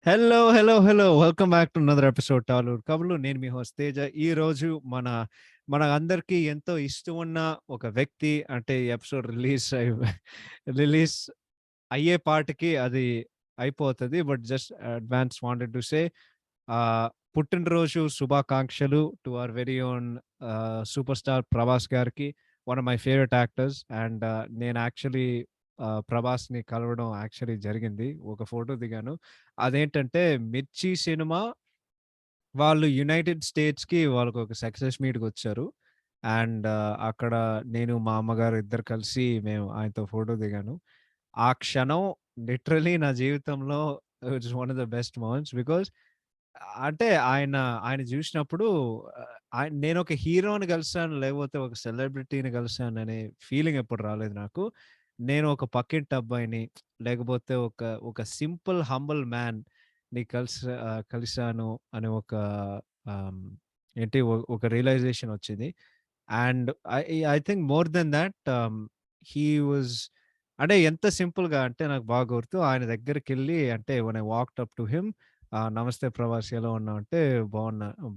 Hello! Hello! Hello! Welcome back to another episode Tollywood కబుర్లు. నేను మీ host Teja. ఈరోజు మన అందరికీ ఎంతో ఇష్టమున్న ఒక వ్యక్తి అంటే ఈ ఎపిసోడ్ రిలీజ్ అయ్యే పాటికి అది అయిపోతది. But just advance wanted to say పుట్టినరోజు శుభాకాంక్షలు to our very own super star 'Prabhas' గారికి. One of my favourite actors and నేను యాక్చువల్లీ 'ప్రభాస్‌ని' కలవడం యాక్చువల్లీ జరిగింది. ఒక ఫోటో దిగాను. అదేంటంటే 'మిర్చి' సినిమా వాళ్ళు యునైటెడ్ స్టేట్స్‌కి వాళ్ళకొక సక్సెస్ మీట్‌కొచ్చారు. అండ్ అక్కడ నేను, మా అమ్మగారు ఇద్దరు కలిసి మేము ఆయనతో ఫోటో దిగాను. ఆ క్షణం లిటరల్లీ నా జీవితంలో it's one of the best moments. Because అంటే ఆయన జూసినప్పుడు నేనొక హీరోని కలిసాను, లేకపోతే ఒక సెలబ్రిటీని కలిసాననే ఫీలింగ్ ఎప్పుడు రాలేదు నాకు. నేను ఒక పక్కింటి అబ్బాయిని, లేకపోతే ఒక సింపుల్ హంబుల్ మ్యాన్‌ని కలిసాను అనే ఒక ఆహ్, ఏంటి ఒక రియలైజేషన్ వచ్చింది. And I I think more than thought he was అంటే ఎంత సింపుల్‌గా అంటే నాకు బాగా గుర్తు. ఆయన దగ్గరికెళ్ళి అంటే when I walked up to him, నమస్తే ప్రభాస్ ఎలా ఉన్నావు? అంటే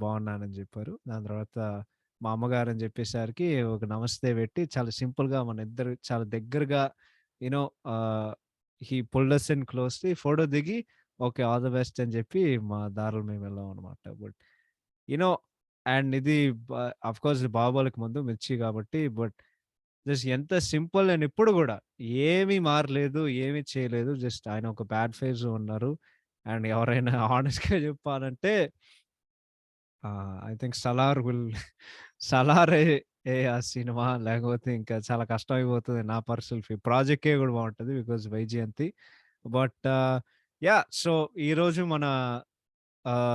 బాగున్నానని జెప్పారు. దాని తర్వాత మా అమ్మగారని జెప్పేసరికి ఒక నమస్తే పెట్టి చాలా సింపుల్‌గా మన ఇద్దరు చాలా దగ్గరగా you know ah, he pulled us in closely photo దిగి ఓకే. ఆల్ ది బెస్ట్ అని జెప్పి మా దారులు మేము వెళ్ళామనమాట. బట్ యూ నో అండ్ ఇది బ ఆఫ్‌కోర్స్ 'బాహుబలికి' ముందు 'మిర్చి' గాబట్టి బట్ జస్ట్ ఎంత సింపుల్ అండ్ ఇప్పుడు గూడా ఏమీ మారలేదు. ఏమీ చేయలేదు. జస్ట్ ఆయన ఒక బ్యాడ్ ఫేజ్‌లో ఉన్నారు. అండ్ ఎవరైనా హానెస్ట్‌గా జెప్పాలంటే ఐ థింక్ 'సలార్' విల్ 'సలారే' ఆ సినిమా లేకపోతే ఇంకా చాలా కష్టమైపోతది నా పర్సనల్ 'ప్రాజెక్ట్' గూడా బావుంటది. Because Vyjayanthi. But yeah! So, ఈరోజు మన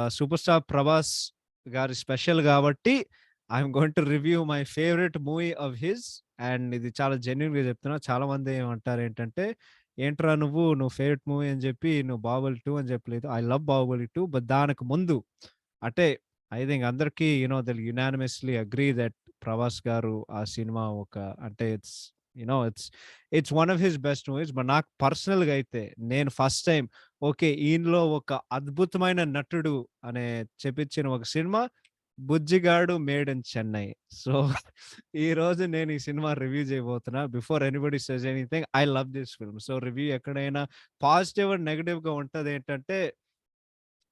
సూపర్ స్టార్ 'ప్రభాస్' గారి స్పెషల్ గాబట్టి I'm going to review my favourite movie of his. And ఇది చాలా జెన్యూన్‌గా చెప్తున్నా. చాలామంది ఏమంటారేంటంటే, "ఏంట్రా నువ్వు ఫేవరెట్ మూవీ అని జెప్పి నువ్వు 'బాహుబలి 2' అని చెప్పలేదు." ఐ లవ్ 'బాహుబలి 2' బట్ దానికి ముందు అంటే ఐ థింక్ అందరికీ థey'll యునానిమస్‌లీ అగ్రీ థట్ 'ప్రభాస్' గారు ఆ సినిమా అంటే it's one of his best movies. But నాకు పర్సనల్‌గా అయితే నేను ఫస్ట్ టైమ్ ఓకే. ఈయనలో ఒక అద్భుతమైన నటుడు అనే చెప్పించిన ఒక cinema 'Bujjigadu made in Chennai.' So, ఈరోజు నేను ఈ సినిమా రివ్యూ చేయబోతున్నా. Before anybody says anything I love this film. So, review ఎక్కడైనా పాజిటివ్ అండ్ నెగెటివ్‌గా ఉంటదేంటంటే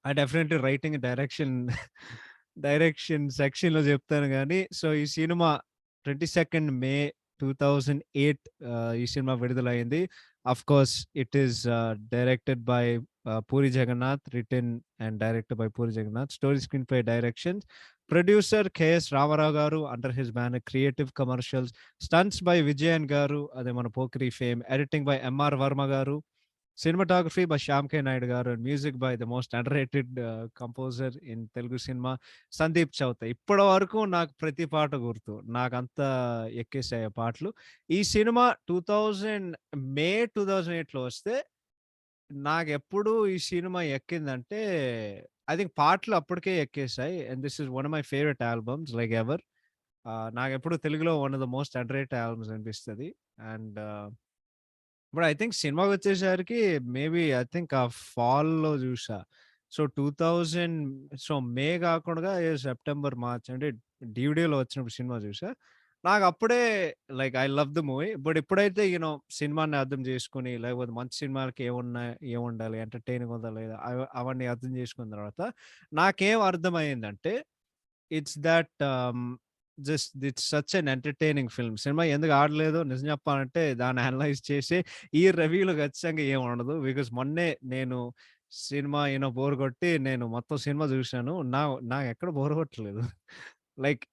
డెఫినెట్‌లీ రైటింగ్, డైరెక్షన్ సెక్షన్‌లో చెప్తాను గానీ, సో, ఈ సినిమా 22 మే 2008 ఈ సినిమా విడుదలైంది. Of course it is directed by Puri Jagannadh, written and directed by Puri Jagannadh. Story, screenplay, directions. Producer K S Ramarao garu under his banner Creative Commercials. Stunts by Vijayan garu, అదే మన 'Pokiri' fame. Editing by M R Varma garu. Cinematography by Shyam K. Naidu garu and music by the most underrated composer in Telugu cinema, Sandeep Chowta. ఇప్పటి వరకు నాకు ప్రతి పాట గుర్తు. నాకంత ఎక్కేసాయి ఆ పాటలు. ఈ సినిమా 2008లో వస్తే, నాకెప్పుడు ఈ సినిమా ఎక్కిందంటే, ఐ థింక్ పాటలు అప్పటికే ఎక్కేసాయి. And this is one of my favourite albums like ever. నాకెప్పుడు తెలుగులో one of the most underrated albums అనిపిస్తది. అండ్ ఇప్పుడు ఐ థింక్ సినిమాకొచ్చేసరికి మేబీ ఐ థింక్ ఆ ఫాల్‌లో జూసా. సో, 2000 సో, మే గాకుండా సెప్టెంబర్, మార్చ్ అంటే డీవీడీలో వచ్చినప్పుడు సినిమా జూసా. నాకప్పుడే like I love the movie. But ఎప్పుడైతే సినిమాని అర్థం చేసుకొని, లేకపోతే మంచి సినిమాలకి ఏముండాలి, ఎంటర్‌టైనింగ్ ఉందా లేదా అవన్నీ అర్థం చేసుకున్న తర్వాత నాకేం అర్థమయిందంటే it's that it's such an entertaining film. Cinema ఎందుకు ఆడలేదో నిజం చెప్పాలంటే దాన్ని అనలైజ్ చేసి ఈ రివ్యూలో ఖచ్చితంగా ఏమి ఉండదు. బికాజ్ మొన్నే నేను సినిమా బోర్ కొట్టి నేను మొత్తం సినిమా చూసాను. నాకెక్కడ బోర్ కొట్టలేదు. లైక్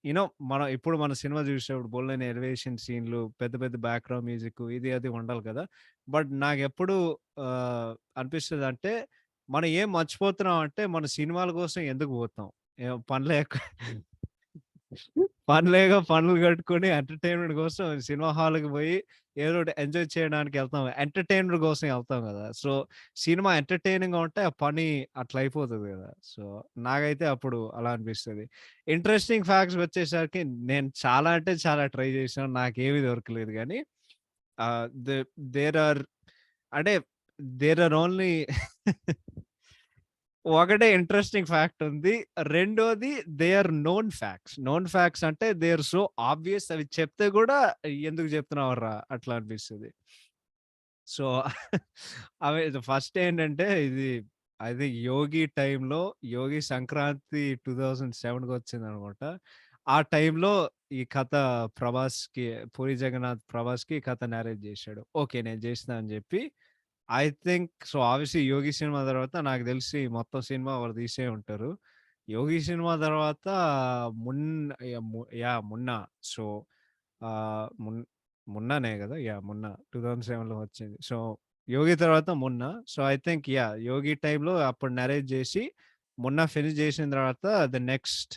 ఇప్పుడు మన సినిమా చూసేటప్పుడు బోలెడన్ని ఎలివేషన్ సీన్‌లు, పెద్ద పెద్ద బ్యాక్‌గ్రౌండ్ మ్యూజిక్ ఇది అది ఉండాలి కదా! బట్ నాకెప్పుడు అనిపిస్తదంటే మనం ఏం మర్చిపోతున్నాం అంటే మన సినిమాల కోసం ఎందుకు పోతాం? పని లేక పనులు కట్టుకొని ఎంటర్‌టైన్‌మెంట్ కోసం సినిమా హాల్‌కి పోయి ఏదో ఒకటి ఎంజాయ్ చేయడానికి ఎళ్తాం. ఎంటర్‌టైన్‌మెంట్ కోసం ఎళ్తాం గదా! సో, సినిమా ఎంటర్‌టైనింగ్‌గా ఉంటే ఆ పని అట్లా అయిపోతది గదా! సో, నాకైతే అప్పుడు అలా అనిపిస్తది. ఇంట్రెస్టింగ్ ఫ్యాక్ట్స్‌కొచ్చేసరికి నేను చాలా అంటే చాలా ట్రై చేశాను. నాకేమి దొరకలేదు గానీ ఆహ్, దే దేర్ ఆర్ అంటే దేర్ ఆర్ ఓన్లీ ఒకటే ఇంట్రెస్టింగ్ ఫ్యాక్ట్ ఉంది. రెండోది they are known facts. Known facts అంటే దే ఆర్ సో ఆబ్వియస్, అవి చెప్తే గూడా ఎందుకు చెప్తున్నావురా అట్లా అనిపిస్తది. సో, అవి ఫస్ట్ ఏంటంటే అది 'యోగి' టైమ్‌లో 'యోగి సంక్రాంతి' 2007 వచ్చిందనమాట. ఆ టైమ్‌లో ఈ కథ 'పూరి జగన్నాథ్' 'ప్రభాస్‌కి' ఈ కథ నారేట్ జేశాడు. ఓకే. నేను జేసినా అని జెప్పి I think so, obviously 'Yogi' cinema తర్వాత నాకు తెలిసి మొత్తం సినిమా ఎవరు తీసే ఉంటారు. 'యోగి' సినిమా తర్వాత మున్ యాహ్! 'మున్నా'. సో, ఆహ్, మున్ 'మున్నా'నే గదా! యాహ్! 'మున్నా' 2007లో వచ్చింది. సో, 'యోగి' తర్వాత 'Munna'. So, I think yeah! 'Yogi' టైమ్‌లో అప్పుడు నరేట్ జేసి 'మున్నా' ఫినిష్ జేసిన తర్వాత నెక్స్ట్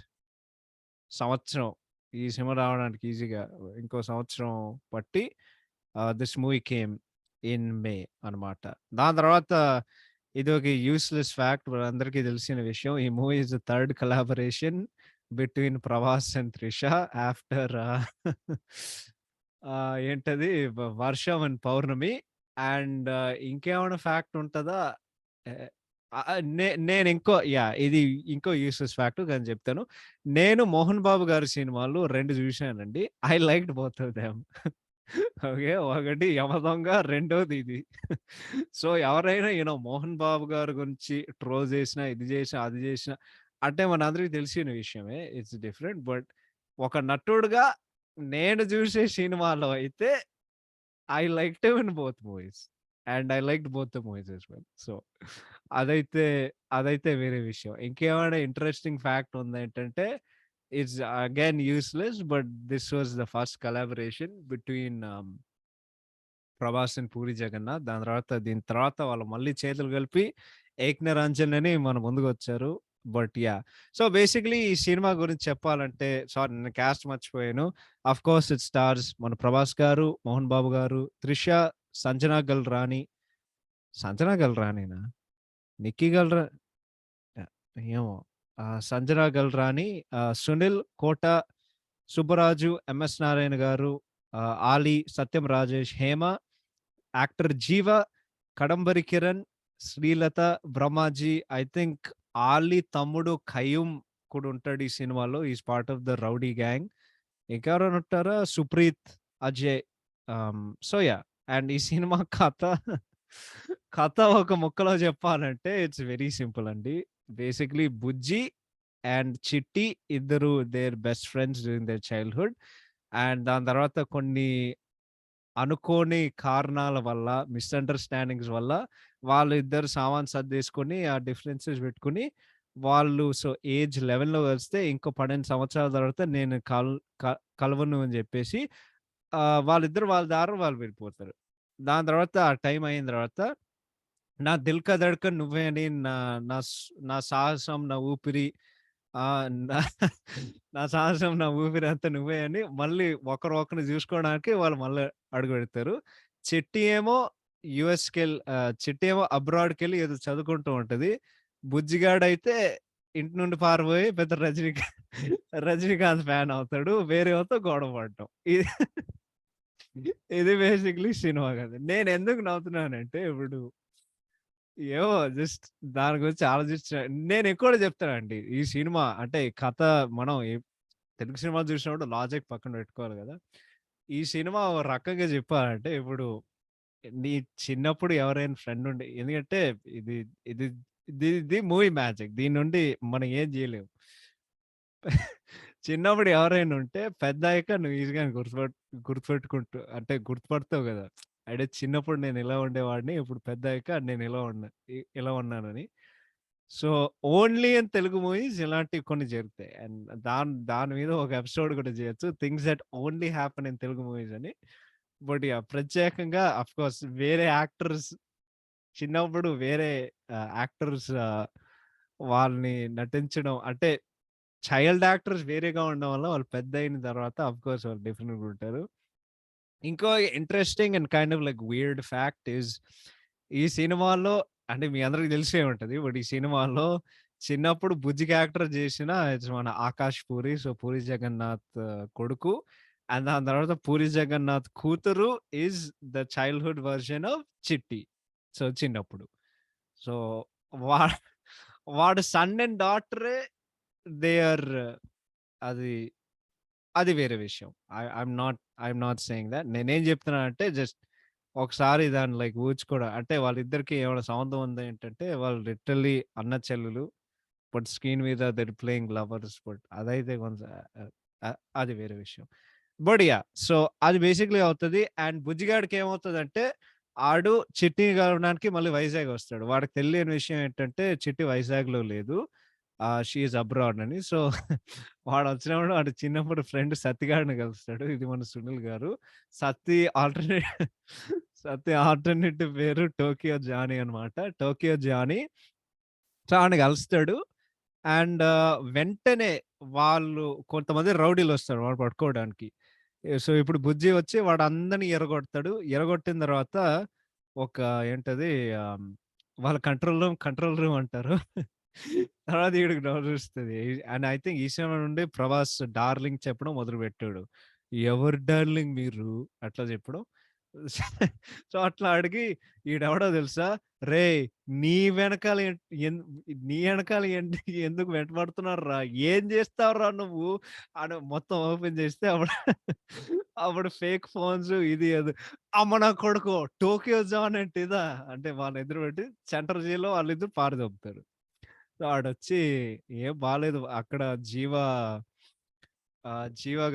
సంవత్సరం ఈ సినిమా రావడానికి ఈజీగా ఇంకో సంవత్సరం పట్టి దిస్ మూవీ కేమ్ ఇన్ మే అనమాట. దాని తర్వాత ఇదొక యూజ్‌లెస్ ఫ్యాక్ట్ మనందరికీ తెలిసిన విషయం. ఈ movie is the third collaboration between 'Prabhas and Trisha' after ఏంటది 'వర్షం అండ్ పౌర్ణమి' అండ్ ఇంకేమైనా ఫ్యాక్ట్ ఉంటదా? ఎ ఆహ్, ఆహ్, నేను ఇది ఇంకో యూజ్‌లెస్ ఫ్యాక్ట్ గాని చెప్తాను. నేను 'మోహన్ బాబు' గారి సినిమాలు 2 చూశానండి. I liked both of them. Okay. ఒకటి 'యమదొంగ' రెండోది ఇది. సో, ఎవరైనా 'మోహన్ బాబు' గారి గురించి ట్రోల్ చేసినా, ఇది చేసినా, అది చేసినా అంటే మనందరికి తెలిసిన విషయమే. It's different. బట్ ఒక నటుడుగా నేను చూసే సినిమాలో అయితే I liked him in both movies. And I liked both the movies as well. So, అదైతే అదైతే వేరే విషయం. ఇంకేమైనా ఇంట్రెస్టింగ్ ఫ్యాక్ట్ ఉందేంటంటే it's again useless but this was the first collaboration between 'Prabhas and Puri Jagannadh.' దీని తర్వాత వాళ్ళు మళ్ళీ చేతులు కలిపి 'ఏక్ నిరంజన్' అని మన ముందుకొచ్చారు. But yeah! సో, బేసికల్లీ ఈ సినిమా గురించి చెప్పాలంటే సారీ నేను కాస్ట్ మర్చిపోయాను. ఆఫ్‌కోర్స్ ఇట్ స్టార్స్ మన 'ప్రభాస్' గారు, 'మోహన్ బాబు' గారు, 'త్రిష', 'సంజన గల్రాని'. 'సంజన గల్రానినా? 'నిక్కీ గల్రా' ఆహ్, ఏమో. 'సంజన గల్రాని', 'సునీల్ కోట', 'సుబ్బరాజు', 'ఎంఎస్ నారాయణ' గారు, 'Ali', 'Satyam Rajesh', 'Hema', actor 'Jeeva', 'Kadambari Kiran', 'Srilatha', 'Brahmaji'. I think 'Ali' తమ్ముడు 'ఖయ్యూమ్' కూడా ఉంటాడు ఈ సినిమాలో. He is part of the rowdy gang. ఇంకెవరైనా ఉంటారా? 'Supreeth', 'Ajay'. So yeah! And ఈ సినిమా కథ ఒక ముక్కలో చెప్పాలంటే ఇట్స్ వెరీ సింపుల్ అండి. బేసిక్‌లీ 'బుజ్జి' అండ్ 'చిట్టి' ఇద్దరు their best friends during their childhood. And దాని తర్వాత కొన్ని అనుకోని కారణాల వల్ల, మిస్‌అండర్‌స్టాండింగ్స్ వల్ల వాళ్ళిద్దరు సామాను సర్దేసుకొని, ఆ డిఫరెన్సెస్ పెట్టుకొని, ఏజ్ 11లో కలిస్తే ఇంకో 12 సంవత్సరాల తర్వాత నేను కలవను అని చెప్పేసి వాళ్ళిద్దరు వాళ్ళ దారిన వాళ్ళు వెళ్ళిపోతారు. దాని తర్వాత ఆ టైం అయిన తర్వాత 'నా దిల్ కా ధడ్కన్ నువ్వే' అని నా సాహసం, నా ఊపిరి నా నా సాహసం, నా ఊపిరంతా నువ్వే అని మళ్ళీ ఒకరిని చూసుకోవడానికి వాళ్ళు మళ్ళీ అడుగుపెడతారు. చిట్టి ఏమో అబ్రాడ్‌కెళ్ళి ఏదో చదువుకుంటూ ఉంటది. బుజ్జిగాడైతే ఇంటి నుండి పారిపోయి పెద్ద రజనీకాంత్ ఫ్యాన్ అవుతాడు. వేరేవాళ్ళతో గొడవ పడటం. ఇది బేసిక్‌లీ సినిమా కథ. నేనెందుకు నవ్వుతున్నానంటే ఇప్పుడు ఏమో జస్ట్ దాని గురించి ఆలోచించిన నేనెక్కువ చెప్తానండి. ఈ సినిమా అంటే కథ మనం తెలుగు సినిమాలు చూసినప్పుడు లాజిక్ పక్కన పెట్టుకోవాలి గదా! ఈ సినిమా ఓ రకంగా చెప్పాలంటే ఇప్పుడు నీ చిన్నప్పుడు ఎవరైనా ఫ్రెండ్ ఉండి ఎందుకంటే ఇది ఇది ఇది మూవీ మ్యాజిక్. దీని నుండి మనం ఏం జేయలేం. చిన్నప్పుడు ఎవరైనా ఉంటే పెద్దయ్యాక నువ్వు ఈజీగానే గుర్తుపెట్టుకుంటూ అంటే గుర్తుపడతావు గదా! అంటే చిన్నప్పుడు నేను ఇలా ఉండేవాడిని. ఇప్పుడు పెద్దయ్యాక నేను ఇలా ఉన్నానని. So, only in Telugu movies ఇలాంటివి కొన్ని జరుగుతాయి. అండ్ దాని మీద ఒక ఎపిసోడ్ కూడా చేయొచ్చు. Things that only happen in Telugu movies అని. But yeah! ప్రత్యేకంగా ఆఫ్‌కోర్స్ వేరే యాక్టర్స్ చిన్నప్పుడు వేరే యాక్టర్స్ వాళ్ళని నటించడం అంటే చైల్డ్ యాక్టర్స్ వేరేగా ఉండడం వల్ల వాళ్ళు పెద్దయిన తర్వాత ఆఫ్‌కోర్స్ వాళ్ళు డిఫరెంట్‌గా ఉంటారు. ఇంకో interesting and kind of like weird fact ఈ సినిమాలో అంటే మీ అందరికి తెలిసే ఉంటది. బట్ ఈ సినిమాలో చిన్నప్పుడు 'బుజ్జి' క్యారెక్టర్ చేసిన మన 'ఆకాష్ పూరి'. సో, 'పూరి జగన్నాథ్' కొడుకు. అండ్ దాని తర్వాత 'పూరి జగన్నాథ్' కూతురు is the childhood version of 'చిట్టి'. సో, చిన్నప్పుడు. సో, వా వాడు సన్ అండ్ డాటరే దే ఆర్ అది అది వేరే విషయం. I'm not saying that. నేనేం చెప్తున్నానంటే జస్ట్ ఒకసారి దాన్ని లైక్ ఊహించుకోవడం. అంటే వాళ్ళిద్దరికీ ఏమైనా సంబంధం ఉందేంటంటే వాళ్ళు లిటరల్లీ అన్న చెల్లెలు. బట్ స్క్రీన్ మీద they are playing lovers but అదైతే కొంచెం అది వేరే విషయం. But yeah! సో, అది బేసిక్‌లీ అవుతది. అండ్ బుజ్జిగాడికి ఏమవుతదంటే, ఆడు చిట్టిని కలవడానికి మళ్ళీ వైజాగ్ వస్తాడు. వాడికి తెలియని విషయం ఏంటంటే, చిట్టి వైజాగ్‌లో లేదు. షీ ఈస్ అబ్రాడ్ అని. సో, వాడొచ్చినప్పుడు వాడి చిన్నప్పుడు ఫ్రెండ్ సత్తిగాడిని కలుస్తాడు. ఇది మన సునీల్ గారు. సత్తి ఆల్టర్‌నేట్ సత్తి ఆల్టర్‌నేటివ్ పేరు టోకియో జానీ అనమాట. టోకియో జానీ సో, ఆడిని కలుస్తాడు. అండ్ వెంటనే వాళ్ళు కొంతమంది రౌడీలొస్తారు వాడిని పట్టుకోవడానికి. సో, ఇప్పుడు బుజ్జి వచ్చి వాడందరిని ఇరగొడతాడు. ఇరగొట్టిన తర్వాత ఒక ఏంటది ఆహ్, వాళ్ళ కంట్రోల్ రూమ్ అంటారు. తర్వాత ఈడికి నవ్వొస్తది. అండ్ ఐ థింక్ ఈ సినిమా నుండి ప్రభాస్ డార్లింగ్ చెప్పడం మొదలుపెట్టాడు. ఎవరు డార్లింగ్ మీరు? అట్లా చెప్పడం. సో, అట్లా అడిగి ఈడెవడో తెలుసా? రేయ్! నీ వెనకాల ఎన్ నీ ఎనకాల ఎందుకు వెంటబడుతున్నారురా? ఏం చేస్తావురా నువ్వు? అని మొత్తం ఓపెన్ చేస్తే అప్పుడు అప్పుడు ఫేక్ ఫోన్స్ ఇది అది. అమ్మ నా కొడుకు 'టోక్యో జాన్' అంటే ఇదా? అంటే వాళ్ళని ఎదురు పెట్టి సెంటర్ జైల్‌లో వాళ్ళిద్దరు పారదోపుతారు. సో, ఆడొచ్చి ఏం బాలేదు. అక్కడ 'జీవ'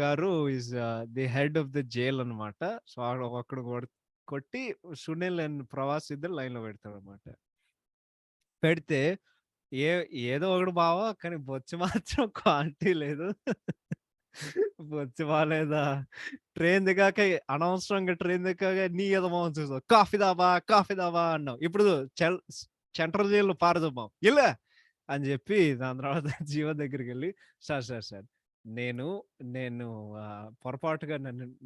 గారు is the head of the jail అన్నమాట. సో, అక్కడ కొట్టి 'సునీల్' అండ్ 'ప్రభాస్' ఇద్దరు లైన్‌లో పెడతాడన్నమాట. పెడితే ఏ ఏదో ఒకటి బావ కానీ బొచ్చు మాత్రం క్వాలిటీ లేదు. బొచ్చు బాలేదా? ట్రైన్ దిగాక అనవసరంగా ట్రైన్ దిగాక నీ ఎద మొహం చూసావు. కాఫీ దాబా అన్నావు. ఇప్పుడు సెంట్రల్ జైల్‌లో పారదోబ్బాం. ఎళ్ళు అని జెప్పి దాని తర్వాత జీవ దగ్గరికెళ్ళి సార్ నేను నేను పొరపాటుగా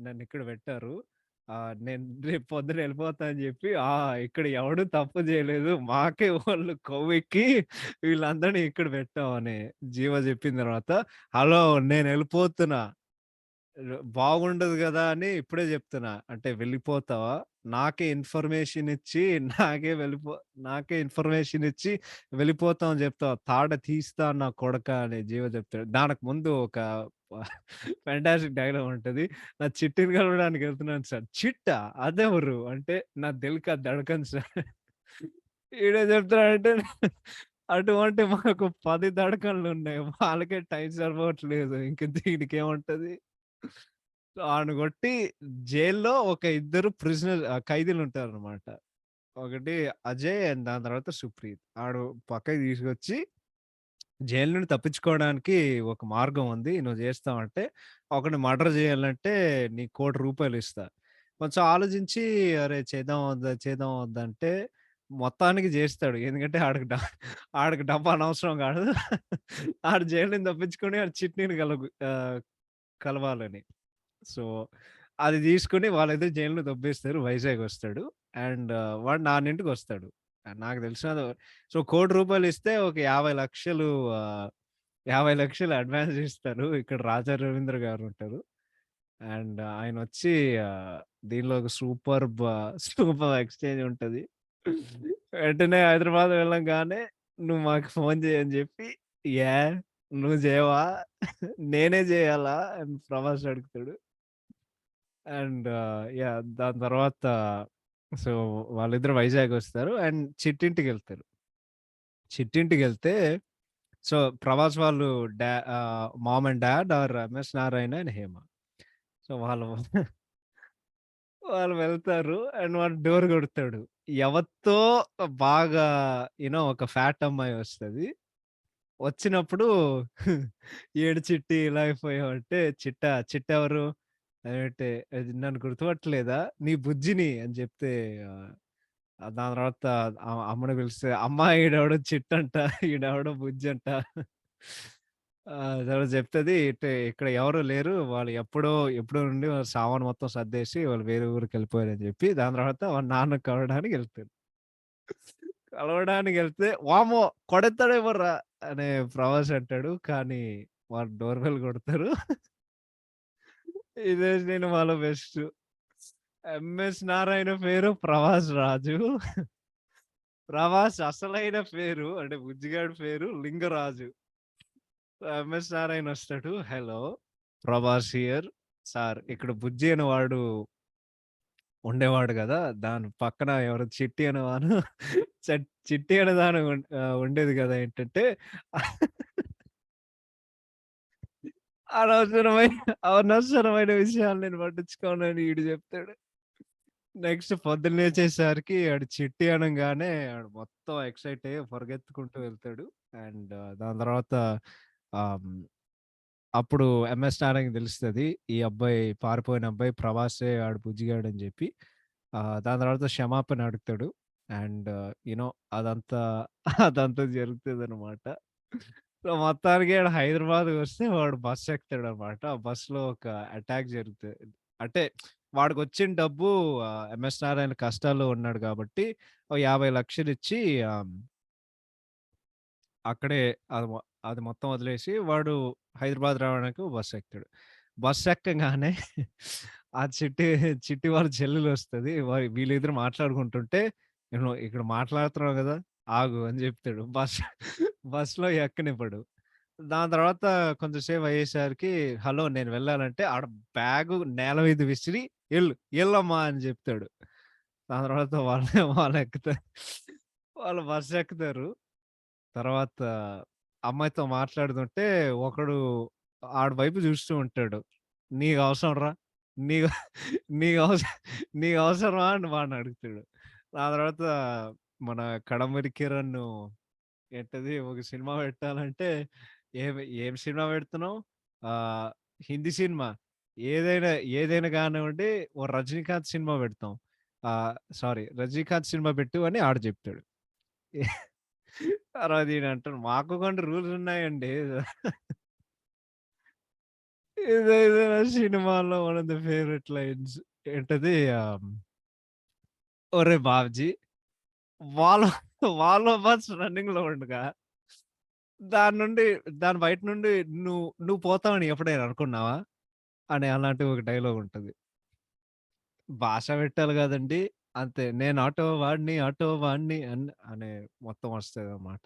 నన్నిక్కడ పెట్టారు. నేను రేపు పొద్దున ఎళ్ళిపోతా అని జెప్పి ఇక్కడ ఎవడు తప్పు జేయలేదు. మాకే వోళ్ళు కొవ్వెక్కి వీళ్ళందరిని ఇక్కడ పెట్టాం అని జీవ జెప్పిన తర్వాత, హలో నేనెళ్ళిపోతున్నా. బాగుండదు గదా! అని ఇప్పుడే జెప్తున్నా. అంటే వెళ్ళిపోతావా? నాకే ఇన్ఫర్మేషన్ ఇచ్చి, నాకే ఇన్ఫర్మేషన్ ఇచ్చి వెళ్ళిపోతాం అని జెప్తావా? తాడ తీస్తా నా కొడకా అని జీవ జెప్తాడు. దానికి ముందు ఒక ఫెంటాస్టిక్ డైలాగ్ ఉంటది. నా చిట్టిని కలవడానికి ఎళ్తున్నాను సార్. చిట్టా? అదెవరు? అంటే నా దిల్ కా ధడకన్ సార్. ఈడేం జెప్తున్నాడంటే అటువంటి మాకు 10 ధడకన్లున్నాయి. వాళ్ళకే టైం సరిపోవట్లేదు. ఇంక దీనికేముంటది? ఆడిని కొట్టి జైల్‌లో ఒక ఇద్దరు ఖైదీలుంటారనమాట. ఒకటి అజయ్ అండ్ దాని తర్వాత సుప్రీత్. ఆడు పక్కకి తీసుకొచ్చి జైలు నుండి తప్పించుకోవడానికి ఒక మార్గం ఉంది. నువ్వు చేస్తావంటే, ఒకడిని మర్డర్ చేయాలంటే నీకు ₹1,00,00,000 ఇస్తా. కొంచెం ఆలోచించి అరే! చేద్దాం వద్దా అంటే మొత్తానికి జేస్తాడు. ఎందుకంటే ఆడికి డబ్బు అనవసరం కాదు. ఆడు జైలు నుంచి తప్పించుకొని ఆడు చిట్నీని కలవాలని. సో, అది తీసుకొని వాళ్ళిద్దరు జైల్‌లో దొబ్బేస్తారు. వైజాగ్ వస్తాడు. అండ్ వాడు నా ఇంటికొస్తాడు. నాకు తెలిసినది సో, ₹1,00,00,000 ఇస్తే ఒక 50,00,000 50,00,000 అడ్వాన్స్ ఇస్తారు. ఇక్కడ రాజా రవీంద్ర గారుంటారు. అండ్ ఆయనొచ్చి దీనిలో ఒక సూపర్ ఎక్స్‌చేంజ్ ఉంటది. వెంటనే హైదరాబాద్ వెళ్ళంగానే "నువ్వు మాకు ఫోను చెయి" అని చెప్పి, "యాహ్! నువ్వు చేయవా? నేనే చేయాలా?" అని ప్రభాస్ అడుగుతాడు. And yeah! దాని తర్వాత సో, వాళ్ళిద్దరు వైజాగొస్తారు. అండ్ చిట్టింటికెళ్తారు. చిట్టింటికెళ్తే సో, ప్రభాస్ వాళ్ళు mom and dad are MS Narayana and Hema. So, వాళ్ళు వాళ్ళు వెళ్తారు. అండ్ వాడు డోర్ కొడతాడు. ఎవరితో బాగా ఒక ఫ్యాట్ అమ్మాయి వస్తది. వచ్చినప్పుడు "ఏడు చిట్టి ఇలా అయిపోయావంటే" చిట్టెవరు? అంటే "నన్ను గుర్తుపట్టలేదా? నీ బుజ్జిని" అని చెప్తే ఆహ్, దాని తర్వాత అమ్మని పిలిస్తే, "అమ్మ ఈడెవడో చిట్టంట, ఈడెవడో బుజ్జంట." తర్వాత చెప్తది ఇక్కడ ఎవరు లేరు. వాళ్ళు ఎప్పుడో నుండి వాళ్ళ సామాను మొత్తం సర్దేసి వాళ్ళు వేరే ఊరికెళ్ళిపోయారని చెప్పి, దాని తర్వాత వాళ్ళ నాన్నని కలవడానికి ఎళ్తారు. కలవడానికెళ్తే వామ్మో! కొడతాడేమోరా అనే ప్రభాస్ అంటాడు. కానీ వాళ్ళు డోర్ బెల్ కొడతారు. ఇదే సినిమాలో బెస్ట్. ఎంఎస్ నారాయణ పేరు ప్రభాస్ రాజు. ప్రభాస్ అసలైన పేరు అంటే బుజ్జిగాడి పేరు లింగరాజు. ఎంఎస్ నారాయణ వస్తాడు. హలో! ప్రభాస్ హియర్. సార్ ఇక్కడ బుజ్జి అనేవాడు ఉండేవాడు గదా! దాని పక్కన ఎవరో చిట్టి అనేవాను చిట్టి అనే దాని ఉండేది గదా! ఏంటంటే అనవసరమైన అనవసరమైన విషయాలు నేను పట్టించుకోనని ఈడు జెప్తాడు. నెక్స్ట్ పొద్దున్న లేచేసరికి ఆడు చిట్టి అనంగానే ఆడు మొత్తం ఎక్సైట్ అయ్యి పరిగెత్తుకుంటూ వెళ్తాడు. అండ్ దాని తర్వాత ఆహ్, హ్మ్, అప్పుడు ఎంఎస్ నారాయణకి తెలుస్తది. ఈ అబ్బాయి పారిపోయిన అబ్బాయి ప్రభాసే ఆడు బుజ్జిగాడని జెప్పి. దాని తర్వాత క్షమాపణ అడుగుతాడు. అండ్ యూ నో అదంతా అదంతా జరుగుతదనమాట. సో, మొత్తానికి ఆడు హైదరాబాద్‌కొస్తే వాడు బస్ ఎక్కుతాడనమాట. ఆ బస్‌లో ఒక అటాక్ జరుగుతది. అంటే వాడికొచ్చిన డబ్బు ఎంఎస్ నారాయణ కష్టాల్లో ఉన్నాడు గాబట్టి, ఓ 50,00,000 ఇచ్చి ఆహ్, అక్కడే అది అది మొత్తం వదిలేసి వాడు హైదరాబాద్ రావడానికి ఓ బస్ ఎక్కుతాడు. బస్ ఎక్కంగానే ఆ చిట్టి వాళ్ళ చెల్లెలొస్తది. వీళ్ళిద్దరు మాట్లాడుకుంటుంటే, "నేను ఇక్కడ మాట్లాడుతున్నావు గదా! ఆగు" అని జెప్తాడు. బస్‌లో ఎక్కనివ్వడు. దాని తర్వాత కొంచెం సేపు అయ్యేసరికి, "హలో! నేను వెళ్ళాలంటే" ఆడ బ్యాగు నేల మీద విసిరి, ఎళ్ళమ్మా" అని జెప్తాడు. దాని తర్వాత వాళ్ళెక్కుతారు. వాళ్ళు బస్సెక్కుతారు. తర్వాత అమ్మాయితో మాట్లాడుతుంటే ఒకడు ఆడి వైపు చూస్తూ ఉంటాడు. "నీకవసరం రా? నీకు నీకవస నీకవసరమా?" అని వాడినడుగుతాడు. ఆ తర్వాత మన 'కడమరి కిరణ్' ఏంటది ఒక సినిమా పెట్టాలంటే, ఏం సినిమా పెడుతున్నావు? ఆహ్, హిందీ సినిమా. ఏదైనా ఏదైనా గానివ్వండి, ఓ 'రజనీకాంత్' సినిమా పెడతాం. సారీ 'రజనీకాంత్' సినిమా పెట్టు అని ఆడు చెప్తాడు. తర్వాత ఈయనంటాడు, మాకు కొన్ని రూల్స్ ఉన్నాయండి. ఇదైతే నా సినిమాలో one of the favourite lines. ఏంటది ఒరేయ్ బాబ్జీ! వాల్వో వాల్వో బస్ రన్నింగ్‌లో ఉండగా దాని నుండి దాని బయట నుండి నువ్వు పోతావని ఎప్పుడైనా అనుకున్నావా? అని అలాంటి ఒక డైలాగ్ ఉంటది. భాష పెట్టాలి గదండీ! అంతే. నేను ఆటో వాడిని అనే మొత్తం వస్తదనమాట.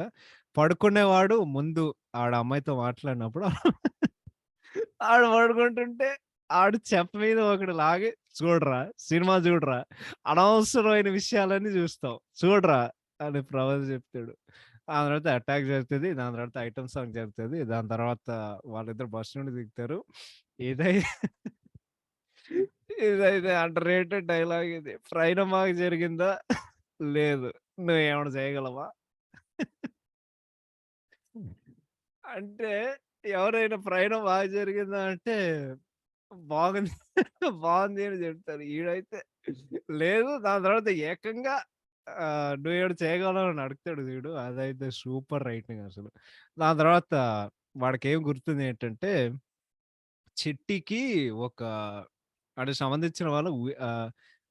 పడుకునేవాడు ముందు ఆడ అమ్మాయితో మాట్లాడినప్పుడు ఆడు పడుకుంటుంటే ఆడు చెంప మీద ఒకటి లాగి చూడరా, సినిమా చూడరా, అనవసరమైన విషయాలన్నీ చూస్తావు. చూడరా అని ప్రభాస్ చెప్తాడు. ఆ తర్వాత అటాక్ జరుగుతది. దాని తర్వాత ఐటెమ్ సాంగ్ జరుగుతది. దాని తర్వాత వాళ్ళిద్దరు బస్ నుండి దిగుతారు. ఇదై ఇదైతే అండర్ రేటెడ్ డైలాగ్ ఇది. ఫ్రైడమాకి జరిగిందా? లేదు. నువ్వేమన్నా చేయగలవా? అంటే ఎవరైనా ప్రయాణం బాగా జరిగిందా అంటే, బాగుంది. బాగుంది అని జెప్తారు. ఈడైతే లేదు దాని తర్వాత ఏకంగా నువ్వేమైనా చేయగలవా అని అడుగుతాడు చూడు. అదైతే సూపర్ రైటింగ్ అసలు. దాని తర్వాత వాడికేం గుర్తుందేంటంటే, చిట్టికి ఒక ఆడికి సంబంధించిన వాళ్ళు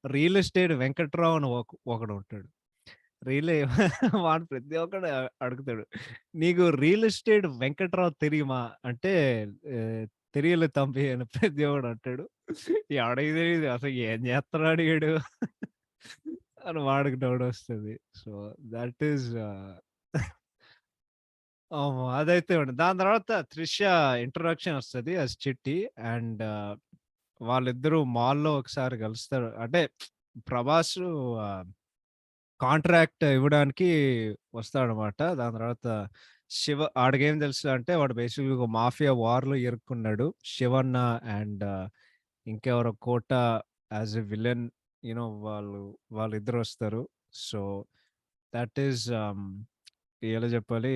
రియల్ ఎస్టేట్ వెంకట్రావు అని ఒకడుంటాడు. రియలే వాడు ప్రతి ఒక్కడు అడుగుతాడు. "నీకు రియల్ ఎస్టేట్ వెంకట్రావు తెలియుమా?" అంటే ఆహ్, "తెలియలేదు తంబి" అని ప్రతి ఒక్కడు అంటాడు. ఎవడికి తెలీదు అసలు ఏం చేస్తున్నాడు ఈడు అని వాడికి డౌటొస్తది. సో, దట్ ఈస్ అదైతే ఉంటది. దాని తర్వాత 'త్రిష' ఇంట్రొడక్షన్ ఒస్తది యాస్ చిట్టి అండ్ వాళ్ళిద్దరూ మాల్‌లో ఒకసారి కలుస్తారు. అంటే ప్రభాసు ఆహ్ కాంట్రాక్ట్ ఇవ్వడానికి వస్తాడనమాట. దాని తర్వాత ఆడికేం తెలుసు అంటే వాడు బేసిక్‌గా ఒక మాఫియా వార్‌లో ఇరుక్కున్నాడు. శివన్న అండ్ ఇంకెవరో కోట యాస్ ఎ విలన్ వాళ్ళిద్దరొస్తారు. సో, థట్ ఈస్ ఎలా చెప్పాలి?